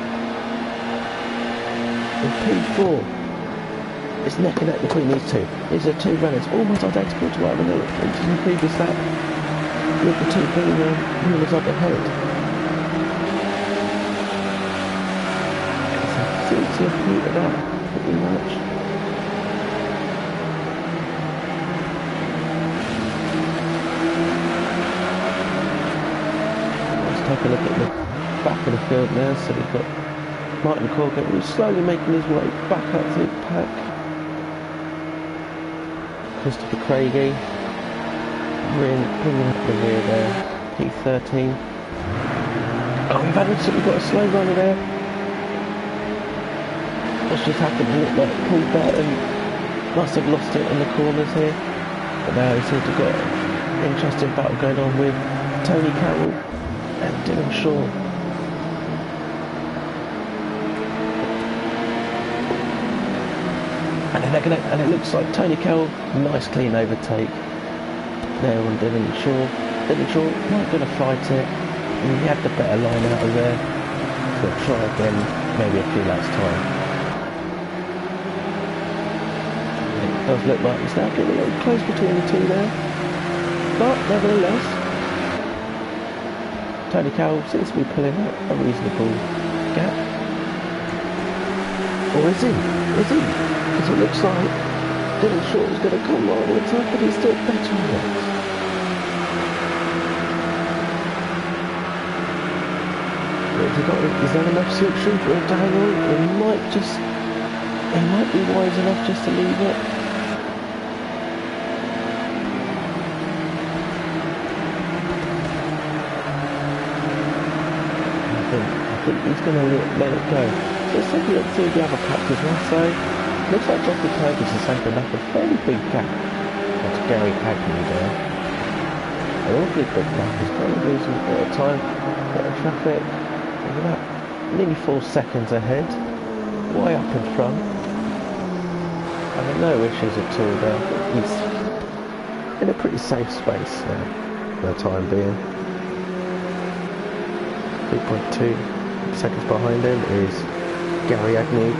In P4, it's neck and neck between these two. These are two runners, almost identical to what we knew in the previous lap, with the two being runners up ahead. So it seems to have petered out pretty much. Take a look at the back of the field now. So we've got Martin Corgan, who's slowly making his way back up through the pack. Christopher Craigie bringing up the rear there. P13. Oh, we've got a slow runner there. What's just happened? It looked like Paul Burton must have lost it in the corners here. But now he seems to have got an interesting battle going on with Tony Carroll and Dylan Shaw. And it looks like Tony Carroll, nice clean overtake there on Dylan Shaw. Dylan Shaw not going to fight it. And he had the better line out of there. So try again, maybe a few laps time. It does look like it's now getting a little close between the two there. But nevertheless, Tony Carroll seems to be pulling out a reasonable gap. Or is he? Is he? Because it looks like Dylan Shaw is going to come right on the top, but he's still better on it. Is there enough suction for him to hang on? He might be wise enough just to leave it. I think he's going to let it go. So let's take a look through the other pack as well. So looks like Jeffrey Purgis has opened up a fairly big gap. That's Gary Agnew there. An awfully big gap. He's probably losing a bit of time, a bit of traffic. He's about nearly 4 seconds ahead, way up in front. Having no issues at all there. He's in a pretty safe space there for the time being. 3.2 seconds behind him is Gary Agnew.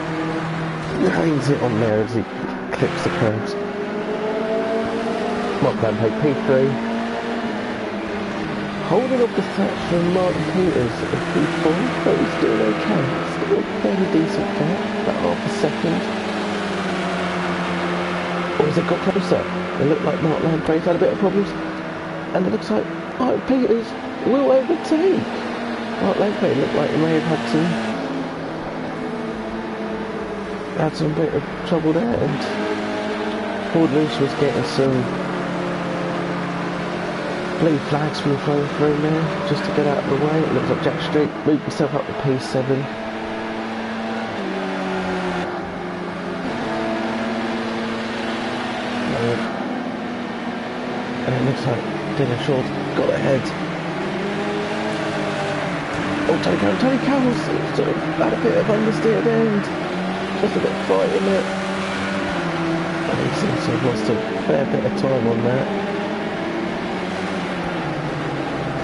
He hangs it on there as he clips the curves. Mark Lampay P3. Holding up the threat from Martin Peters at P4, but he's doing okay. Still a fairly decent gap, about half a second. Or has it got closer? It looked like Mark Lampay's had a bit of problems. And it looks like Martin Peters will overtake. Mark Lampay looked like he may have had some bit of trouble there, and Ford Loose was getting some blue flags from the flow through there just to get out of the way. It looks like Jack Street moved himself up to P7. And it looks like Dylan Shaw's got ahead. Oh, Tony Carroll's sort of had a bit of understeer there and just a bit of fight in it. And he seems to have lost a fair bit of time on that.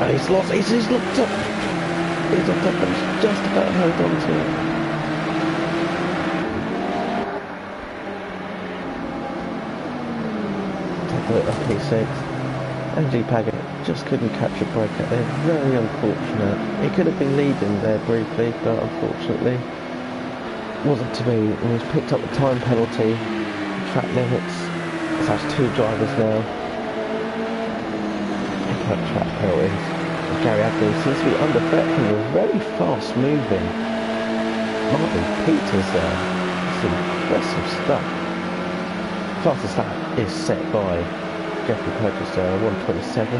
And he's looked up. He's looked up and he's just about held on to it. Take a look at P6. MG Paget just couldn't catch a break out there. Very unfortunate. He could have been leading there briefly, but unfortunately wasn't to be. And he's picked up the time penalty, track limits. So that's 2 drivers now. Track penalties. Gary Agnew seems to be under threat from the very fast moving Martin Peters there. That's impressive stuff. Fastest lap is set by Jeffrey Purgis there, 1:27.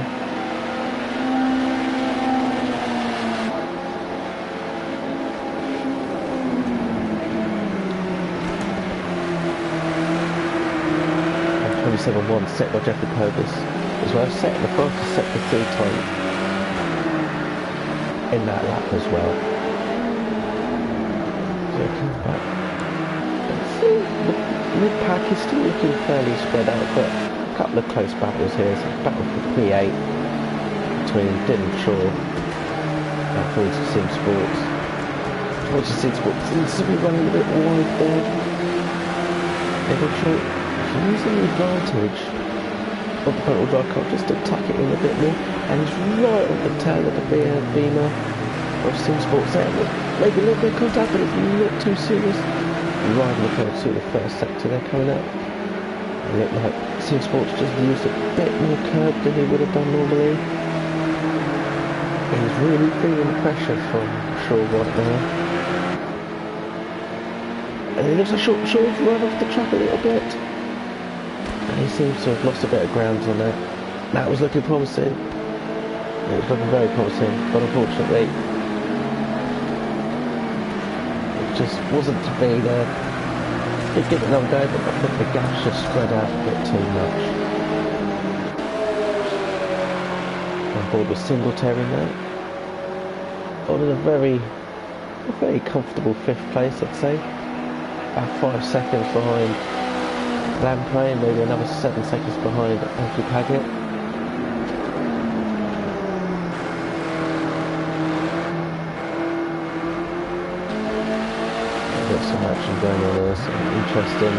27-1 set by Jeffrey Purvis as well, set the fastest set for 3 times in that lap as well. So come back. See, the mid-pack is still looking fairly spread out, but a couple of close battles here. So battle for P8 between Dylan Shaw and Forty Sim Sports. Forty Sim Sports seems to be running a bit wide there. Dylan Shaw using the advantage of the front-wheel drive car just to tuck it in a bit more, and he's right on the tail of the Beamer of Sim Sports there. Maybe a little bit of contact, but it's not too serious. Right on the curve to the first sector there coming out. It looked like Sim Sports just used a bit more curb than he would have done normally. He's really feeling the pressure from Shaw right now. And it looks like Shaw's run off the track a little bit. And he seems to have lost a bit of ground on that. That was looking promising. It was looking very promising, but unfortunately it just wasn't to be there. He'd give it another go, but I think the gap's just spread out a bit too much. On board with Singletary now. On in a very comfortable 5th place, I'd say. About 5 seconds behind Lamprey, and maybe another 7 seconds behind Andrew Paget. Got some action going on there, some interesting.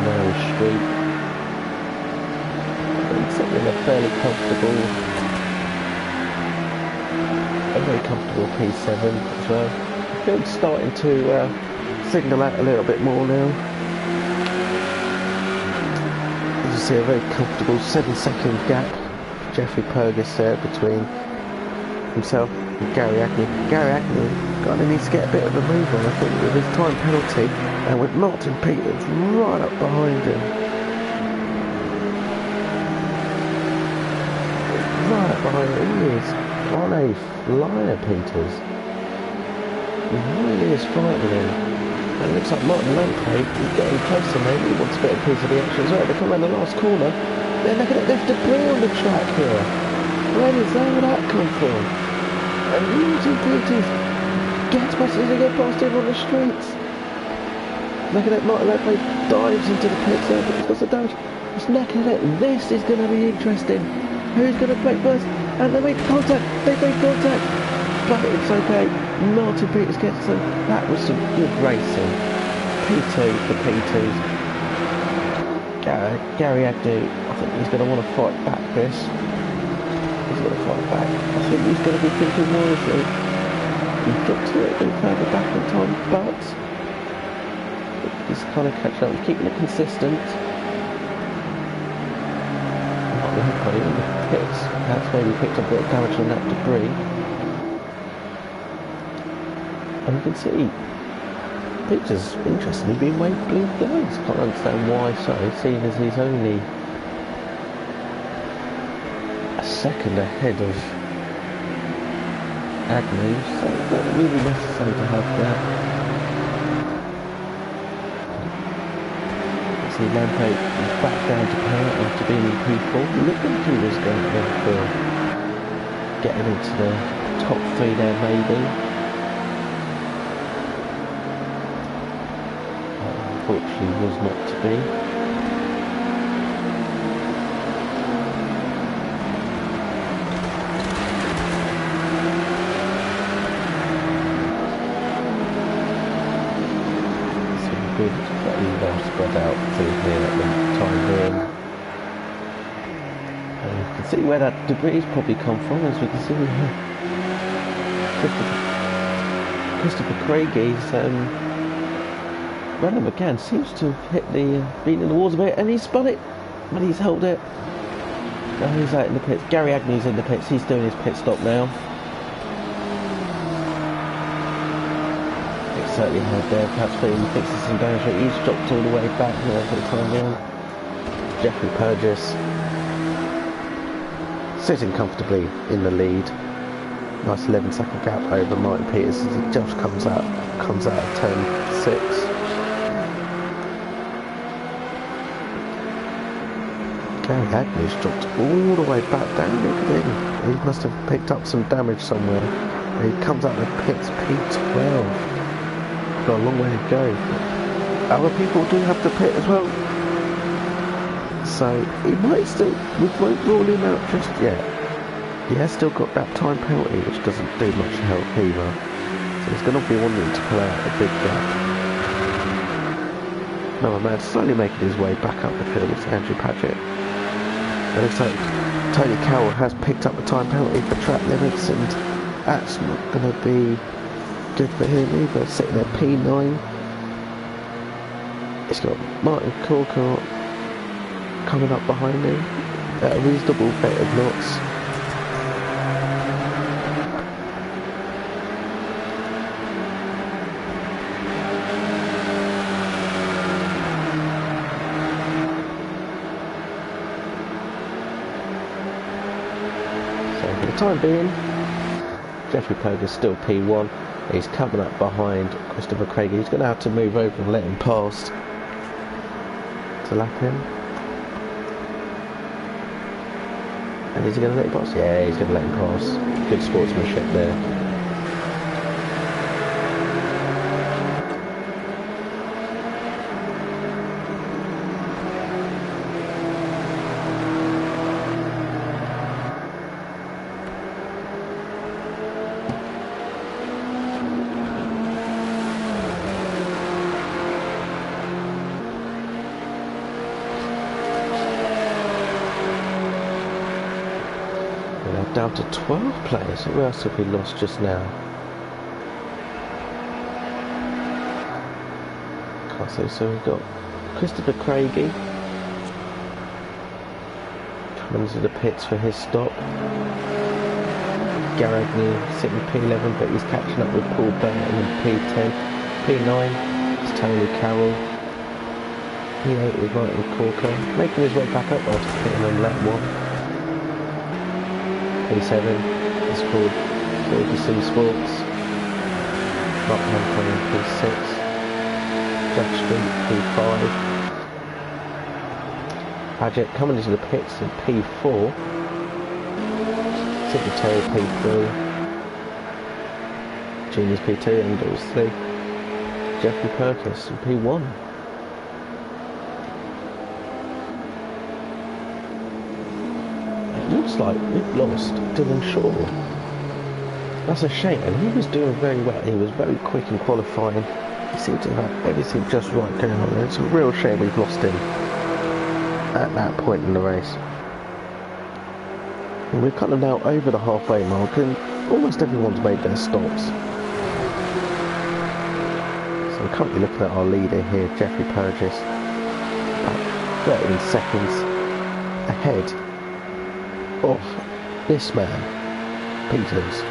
Narrow street. And something in a fairly comfortable. A very comfortable P7 as well. The field's starting to signal out a little bit more now. As you see, a very comfortable 7-second gap. Jeffrey Purvis there between himself and Gary Agnew. Gary Agnew kind of needs to get a bit of a move on, I think, with his time penalty, and with Martin Peters right up behind him. Right up behind him, he is on a flyer, Peters. He really is frightening. And it looks like Martin Lamprey is getting closer now. He wants a bit of a piece of the action as well. They come around the last corner. They're looking at this debris on the track here. Where does that come from? And Martin Peters gets past as they go past him on the streets. Looking at Martin Lamprey dives into the pits there, but he's got some damage. He's necking it. This is going to be interesting. Who's going to break first? And they make contact. They make contact. But it's okay. Martin Peters gets them. That was some good racing. P2 for P2s. Gary Agnew, I think he's going to want to fight back this. He's going to fight back. I think he's going to be thinking wisely. He dropped a little bit further back in time, but he's kind of catching up. He's keeping it consistent. Not the head in the pits. That's where we picked up a bit of damage on that debris. And you can see Peters, interestingly, being waved blue flags. Can't understand why so, seeing as he's only a second ahead of Agnew, so it's not really necessary to have that. See Lamprey is back down to power after being in P4. Looked like he was going in for getting into the top 3 there maybe. Unfortunately was not to be. Some good, fairly well spread out field here at the time being. And you can see where that debris has probably come from, as we can see here. Christopher Craigie's Brendan McCann seems to have hit the been in the walls a bit, and he's spun it, but he's held it. Now he's out in the pits. Gary Agnew's in the pits. He's doing his pit stop now. It's certainly hard there. Perhaps feeling fixing some damage, but he's dropped all the way back now for the time being. Jeffrey Purvis sitting comfortably in the lead. Nice 11-second gap over Martin Peters as he just comes out of turn 6. Gary Agnew's dropped all the way back down. Look at him. He must have picked up some damage somewhere. He comes out of the pits P12. Got a long way to go. Other people do have the pit as well. So he might still, we won't rule him out just yet. He has still got that time penalty, which doesn't do much help either. So he's going to be wanting to pull out a big gap. Another man slowly making his way back up the field is Andrew Paget. It looks like Tony Carroll has picked up the time penalty for track limits, and that's not going to be good for him either. Sitting there P9. He's got Martin Corker coming up behind him at a reasonable bit of knots. So for the time being, Jeffrey Pogue is still P1. He's coming up behind Christopher Craig. He's going to have to move over and let him past to lap him. And is he going to let him pass? Yeah, he's going to let him pass. Good sportsmanship there. Down to 12 players. Who else have we lost just now? Can't say. So we've got Christopher Craigie coming into the pits for his stop. Gary Agnew sitting P11, but he's catching up with Paul Burton in P10. P9 is Tony Carroll. P8 is Martin Corker, making his way back up after pitting on lap 1. P7 is called BBC Sports. Mark Hancock in P6. Judge Street P5. Paget coming into the pits in P4. Sidney Terry P3. Genius P2 and Dawes 3. Jeffrey Perkins in P1. Looks like we've lost Dylan Shaw. That's a shame, and he was doing very well. He was very quick in qualifying. He seemed to have everything just right going on. It's a real shame we've lost him at that point in the race. And we're kind of now over the halfway mark, and almost everyone's made their stops. So we're currently looking at our leader here, Jeffrey Purgis, about 13 seconds ahead of this man, Peters.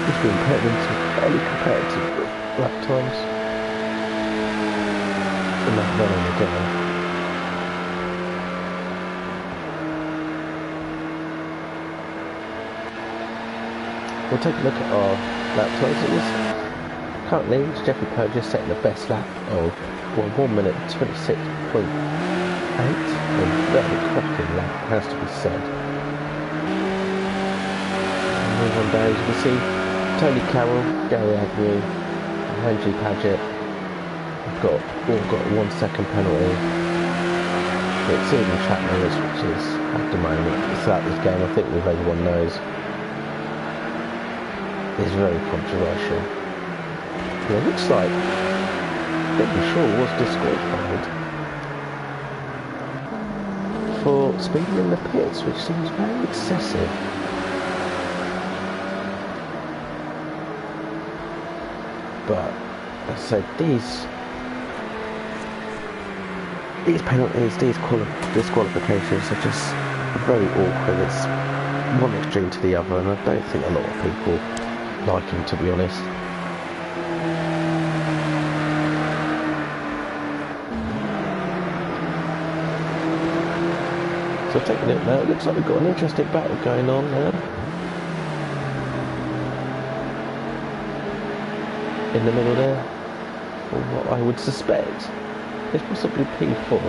He's been put into fairly competitive lap times in that running again. We'll take a look at our lap times. Currently, Jeffrey Purgis setting the best lap of 1 minute 26.8. A very cracking lap, has to be said. Move on down, as you can see, Tony Carroll, Gary Agnew, and Andrew Paget have all got a 1 second penalty for exceeding track limits, which is at the moment, throughout this game, I think with everyone knows, is very controversial. And it looks like Dylan Shaw was disqualified for speeding in the pits, which seems very excessive. But as I said, these penalties, these disqualifications are just very awkward. It's one extreme to the other, and I don't think a lot of people like him, to be honest. So taking it now, it looks like we've got an interesting battle going on now. in the middle there, or what I would suspect is possibly P4.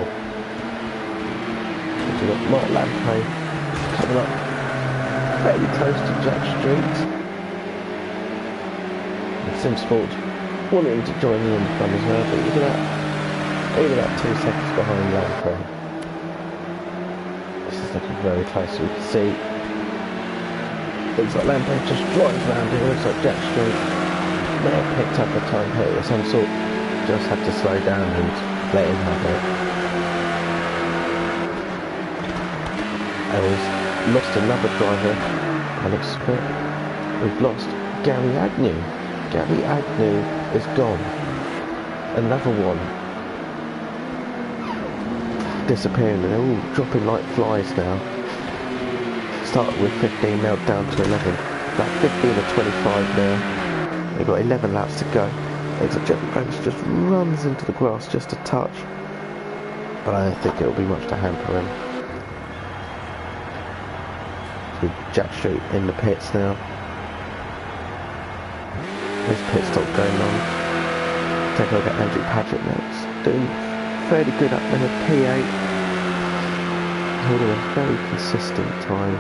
We've got Mark Lampay coming up fairly close to Jack Street. And Sim Sports wanting him to join in on the fun as well, but even about 2 seconds behind Lampay. This is looking very close, we can see. Looks like Lampay just drives around here, looks like Jack Street may have picked up a time hit of some sort, just had to slow down and let him have it. And we've lost another driver, Alex Scott. We've lost Gary Agnew. Gary Agnew is gone. Another one. Disappearing, and they're all dropping like flies now. Started with 15, now down to 11. About 15 or 25 now. They've got 11 laps to go. It's a Bench just runs into the grass just a touch. But I don't think it'll be much to hamper him. With Jack Street in the pits now. His pit stop going on. Take a look at Andrew Paget next. Doing fairly good up there, P8. Holding a very consistent time.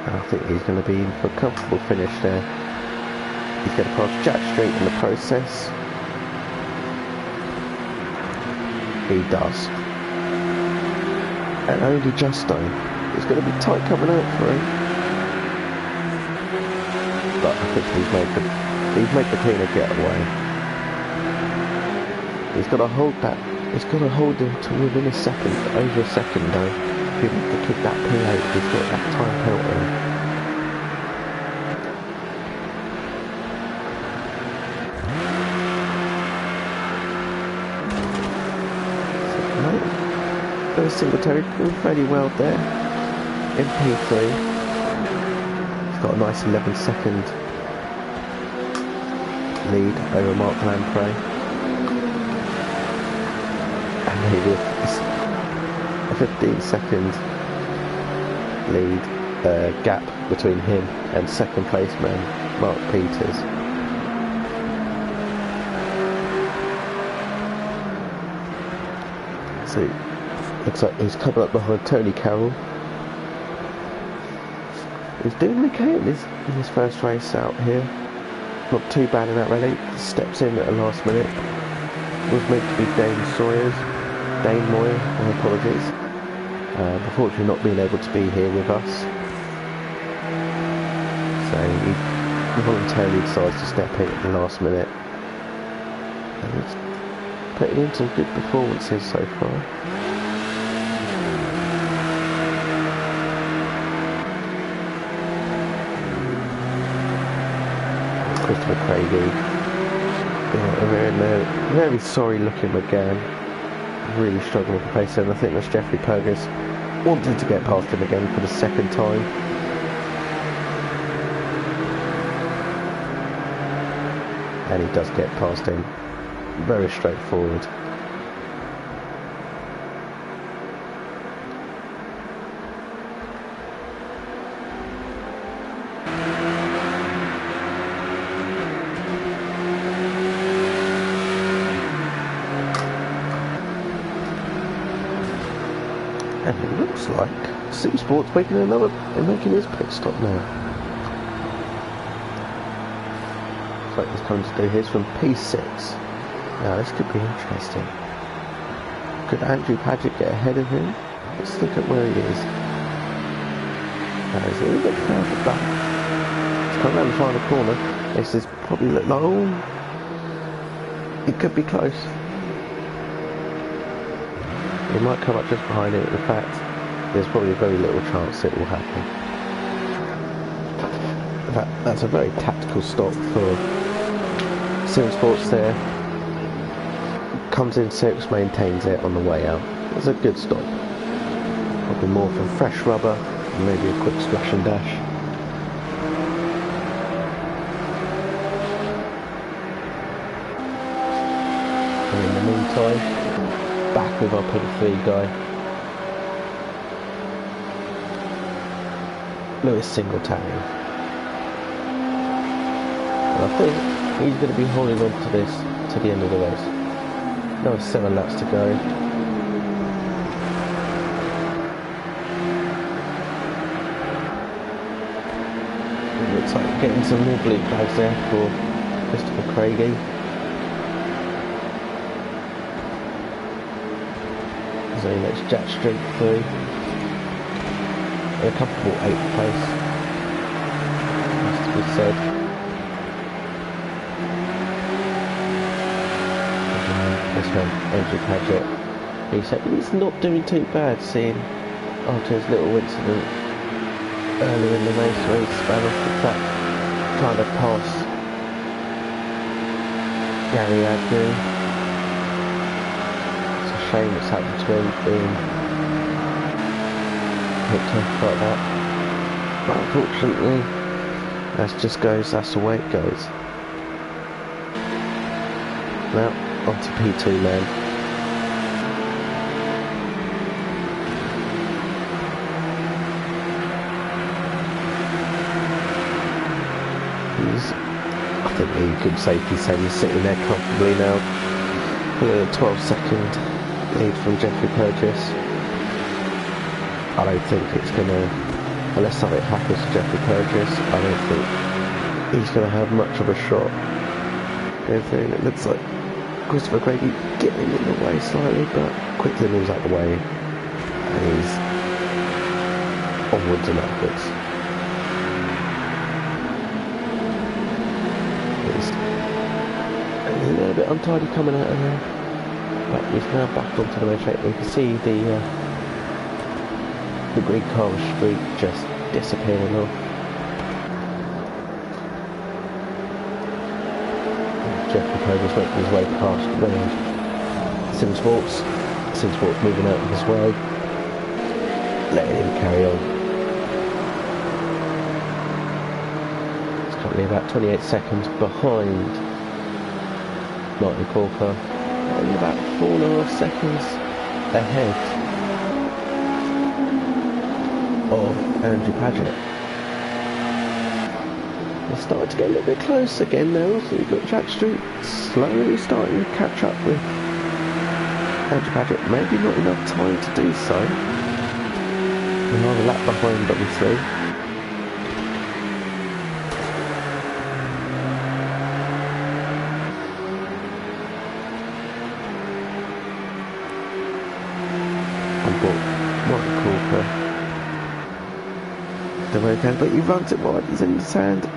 And I think he's going to be in for a comfortable finish there. He's going to pass Jack Street in the process. He does. And only just though. It's going to be tight coming out for him. But I think he's made the cleaner getaway. He's got to hold that. He's got to hold him to within a second, over a second though. If he wants to kick that P8, he's got that time penalty. Singletary doing fairly well there in P3. He's got a nice 11-second lead over Mark Lampray, and maybe a 15-second lead gap between him and second place man Mark Peters. So looks like he's coming up behind Tony Carroll. He's doing okay in his first race out here. Not too bad in that rally. Steps in at the last minute. Was meant to be Dane Moyer, my apologies. Unfortunately not being able to be here with us. So he voluntarily decides to step in at the last minute. And he's putting in some good performances so far. Christopher Craigie, very sorry looking McGann, really struggling for pace, and I think that's Jeffrey Purgas wanting to get past him again for the second time. And he does get past him, very straightforward. And it looks like Sim Sports making his pit stop now. Looks like he's coming to do his from P6. Now this could be interesting. Could Andrew Paget get ahead of him? Let's look at where he is. Now he's a little bit further back. He's coming around the final corner. This is probably look like, oh, it could be close. He might come up just behind it. In fact, there's probably very little chance it will happen. That's a very tactical stop for Sim Sports there. Comes in 6, maintains it on the way out. It's a good stop. Probably more for fresh rubber, and maybe a quick splash and dash. And in the meantime, back with our P3 guy, Lewis Singletary. I think he's going to be holding on to this to the end of the race. Another 7 laps to go. It looks like getting some more blue flags there for Christopher Craigie. So he lets Jack Street through. A comfortable 8th place, has to be said. This one, Andrew Paget, he said he's not doing too bad, seeing after his little incident earlier in the race where he span off the track, trying to pass Gary Agnew. It's a shame it's happened to him being picked up like that, but unfortunately that's the way it goes. Now on to P2 man. I think he could safely say he's sitting there comfortably now. A 12-second lead from Jeffrey Purchase. I don't think it's going to, unless something happens to Jeffrey Purchase, I don't think he's going to have much of a shot. It looks like Christopher Craigie getting in the way slightly, but quickly moves out the way and he's onwards and upwards. He's a little bit untidy coming out of there, but he's now back onto the main track. You can see the green car street just disappearing off. Jeffrey Purchase making his way past Simsports. Simsports moving out of his way, letting him carry on. It's currently about 28 seconds behind Martin Corker, and about 4.5 seconds ahead of Andrew Paget. They're starting to get a little bit close again now, so you've got Jack Street slowly starting to catch up with Andrew Paget. Maybe not enough time to do so. Another lap behind W3. On board Martin Corker. The road can, but he runs it wide, he's in the sand.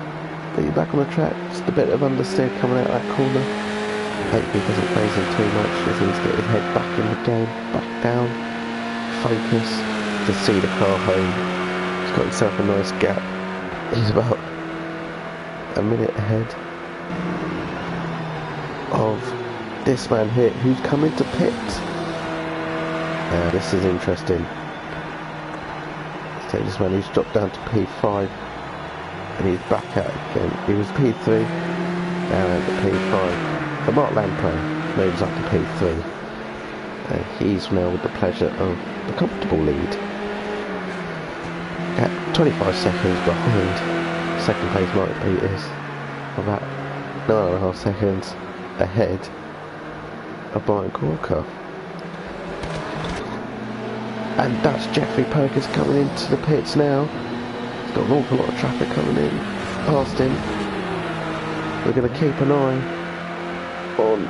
But you're back on the track, just a bit of understeer coming out of that corner. Hopefully he doesn't phase him too much as he's got his head back in the game, back down, focus, to see the car home. He's got himself a nice gap. He's about a minute ahead of this man here, who's coming to pit. This is interesting. So this man, he's dropped down to P5. And he's back out again. He was P3, now to P5. But Mark Lamprey moves up to P3. And he's now with the pleasure of the comfortable lead. At 25 seconds behind second place Mark Peters. About 9.5 seconds ahead of Brian Corker. And that's Jeffrey Purchase coming into the pits now. Got an awful lot of traffic coming in past him. We're going to keep an eye on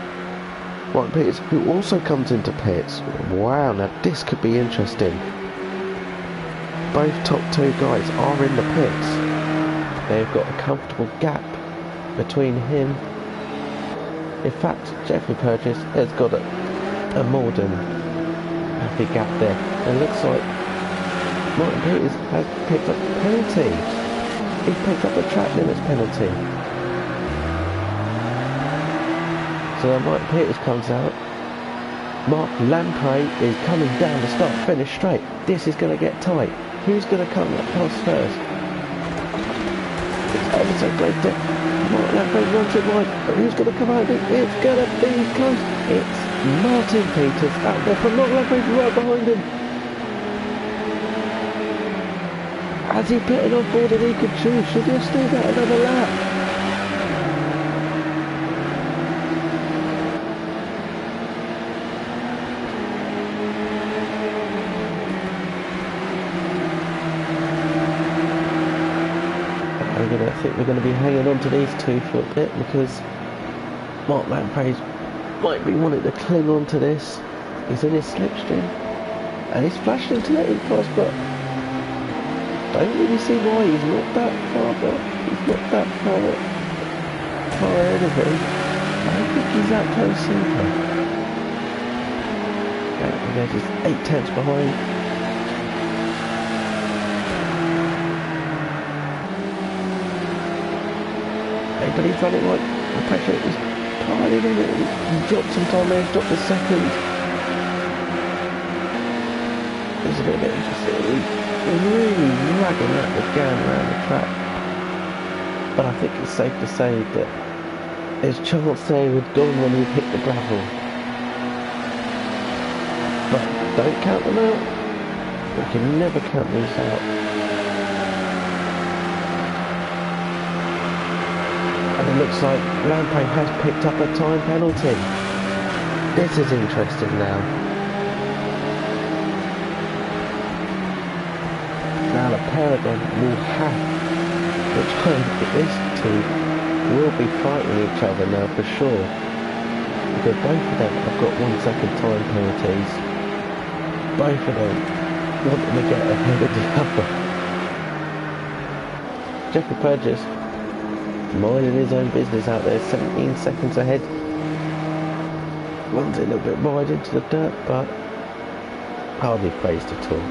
Martin Peters, who also comes into pits. Wow, now this could be interesting. Both top two guys are in the pits. They've got a comfortable gap between him. In fact, Jeffrey Purchase has got a more than happy gap there. And it looks like Martin Peters has picked up a penalty. He's picked up a track limits penalty. So Martin Peters comes out. Mark Lamprey is coming down the start-finish straight. This is going to get tight. Who's going to come past first? It's ever so close to Mark Lamprey runs it wide. But who's going to come out? It's going to be close. It's Martin Peters out there, but Mark Lamprey's right behind him. As he pitted off board and he could choose, should he have stayed out another lap? we're going to be hanging on to these two for a bit because Mark Lampage might be wanting to cling on to this. He's in his slipstream and he's flashing to let him cross, but don't really see why. He's not that far back. He's not that far ahead of him. I don't think he's that close either. Okay, there's just 8 tenths behind. Okay, but he's running like the pressure is piling in it. He dropped some time there, he's dropped a second. It's a bit interesting. He's really dragging that again around the track. But I think it's safe to say that his chance there would go when he hit the gravel. But don't count them out. We can never count these out. And it looks like Lampage has picked up a time penalty. This is interesting now. Now the Paragon will have the time. These two will be fighting each other now for sure. Because both of them have got 1 second time penalties. Both of them wanting to get ahead of the other. Jeffrey Purgis minding his own business out there, 17 seconds ahead. Runs it a little bit wide into the dirt, but hardly phased at all.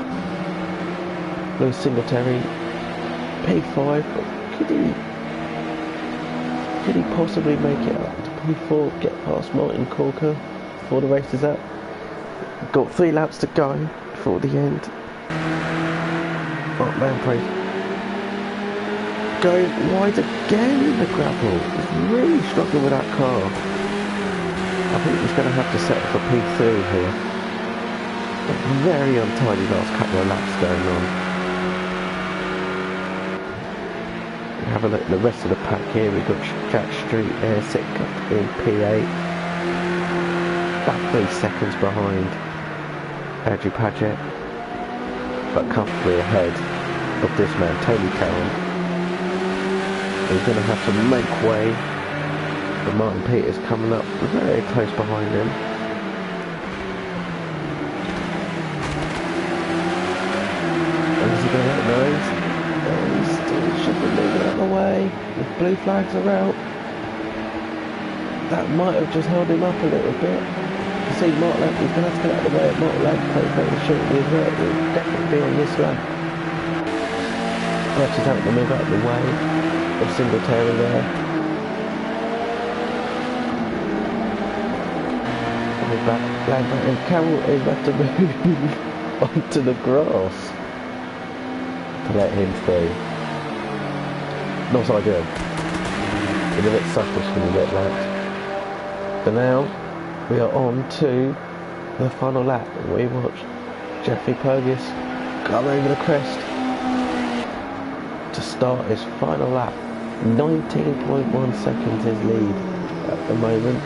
Lewis Singletary, P5, but could he possibly make it up to P4, get past Martin Corker before the race is up? Got 3 laps to go before the end. Mark Lampage going wide again in the gravel. He's really struggling with that car. I think he's going to have to settle for P3 here. A very untidy last couple of laps going on. Have a look at the rest of the pack here. We've got Jack Street there, sitting in P8. About 3 seconds behind Andrew Paget, but comfortably ahead of this man, Tony Cowan. He's going to have to make way. But Martin Peters coming up very close behind him. And is he going to let nose? He still should be moving out of the way. The blue flags are out. That might have just held him up a little bit. You see Mark Lampage, he's going to have to get out of the way of Mark Lampage very shortly as well. He'll definitely be on this lap. Perhaps he's having to move out of the way of Singletary there. Back, Lampage, and Carroll is about to move onto the grass to let him through. Not ideal. It's a bit selfish when you get that. But now we are on to the final lap. We watch Jeffrey Purgis come over the crest to start his final lap. 19.1 seconds his lead at the moment.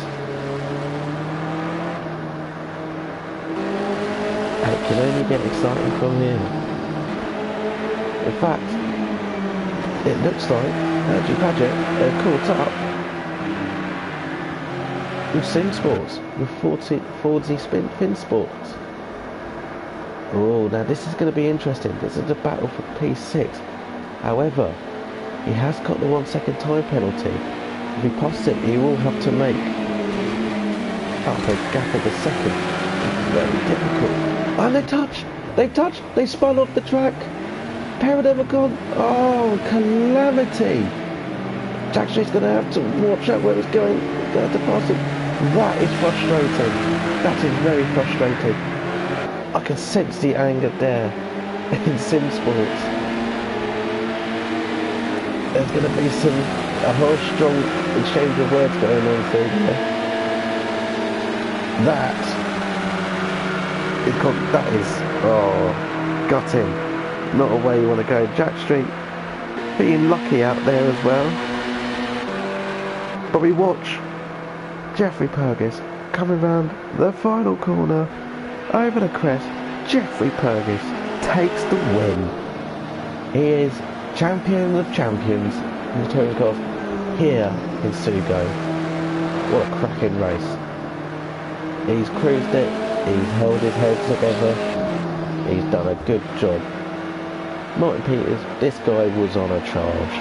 And it can only get exciting from here. In fact, it looks like Andrew Paget caught up with Sim Sports, with Fordsy Fin Sports. Oh, now this is going to be interesting. This is a battle for P6. However, he has got the 1 second time penalty. If he passes it, he will have to make up a gap of a second. Very difficult. And they touched, they spun off the track. Pair of them are gone. Oh, calamity. Jack Street's going to have to watch out where he's going. He's going to have to pass him. That is frustrating. That is very frustrating. I can sense the anger there in Sim Sports. There's going to be a whole strong exchange of words going on through here. That is, oh, gutting. Not a way you want to go. Jack Street being lucky out there as well. But we watch Jeffrey Purgis coming round the final corner over the crest. Jeffrey Purgis takes the win. He is Champion of Champions the touring car here in Sugo. What a cracking race. He's cruised it, he's held his head together, he's done a good job. Martin Peters, this guy was on a charge.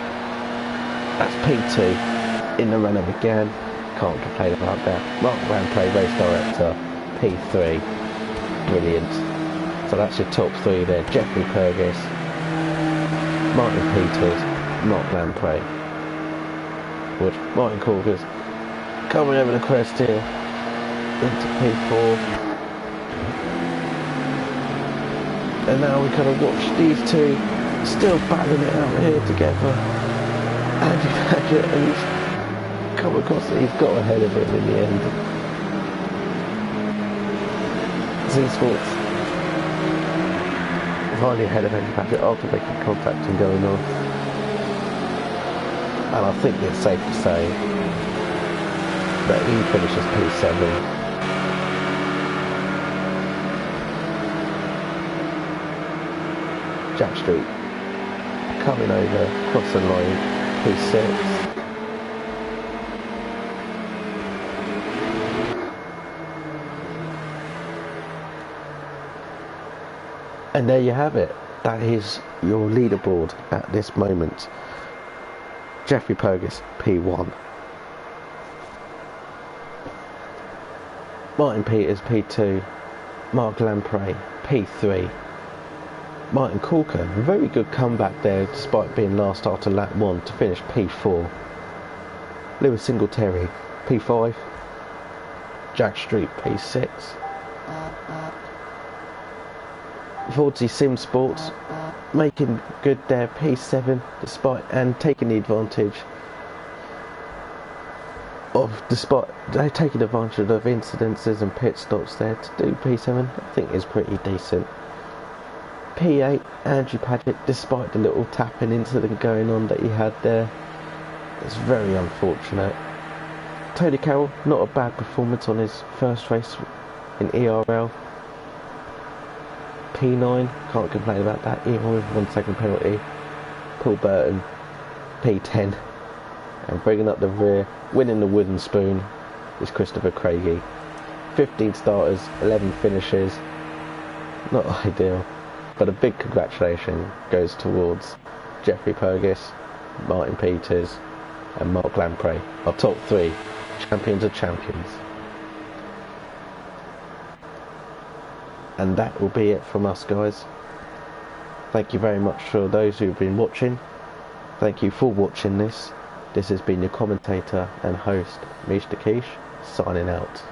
That's P2 in the run-up again, can't complain about that. Mark Lamprey, race director, P3, brilliant. So that's your top three there. Jeffrey Purgis, Martin Peters, Mark Lamprey. Which Martin Corgis coming over the crest here into P4. And now we kind of watch these two still battling it out here together. Andy Paget, and he's come across it, he's got ahead of him in the end. Z Sports finally ahead of Andy Paget after making contact and going on. And I think it's safe to say that he finishes P7. Jack Street coming over, cross the line, P6. And there you have it. That is your leaderboard at this moment. Jeffrey Purgis, P1. Martin Peters, P2. Mark Lamprey, P3. Martin Corker, a very good comeback there despite being last after lap 1 to finish P4. Lewis Singletary, P5. Jack Street, P6. Fordsey Sim Sports making good there, P7, despite and taking the advantage of incidences and pit stops there to do P7. I think is pretty decent. P8 Andrew Paget, despite the little tapping incident going on that he had there, it's very unfortunate. Tony Carroll, not a bad performance on his first race in ERL. P9, can't complain about that, even with 1 second penalty. Paul Burton, P10, and bringing up the rear, winning the wooden spoon, is Christopher Craigie. 15 starters, 11 finishes, not ideal, but a big congratulation goes towards Jeffrey Purgis, Martin Peters, and Mark Lamprey, our top 3 champions of champions. And that will be it from us, guys. Thank you very much for those who've been watching. Thank you for watching this. This has been your commentator and host, mischthequiche, signing out.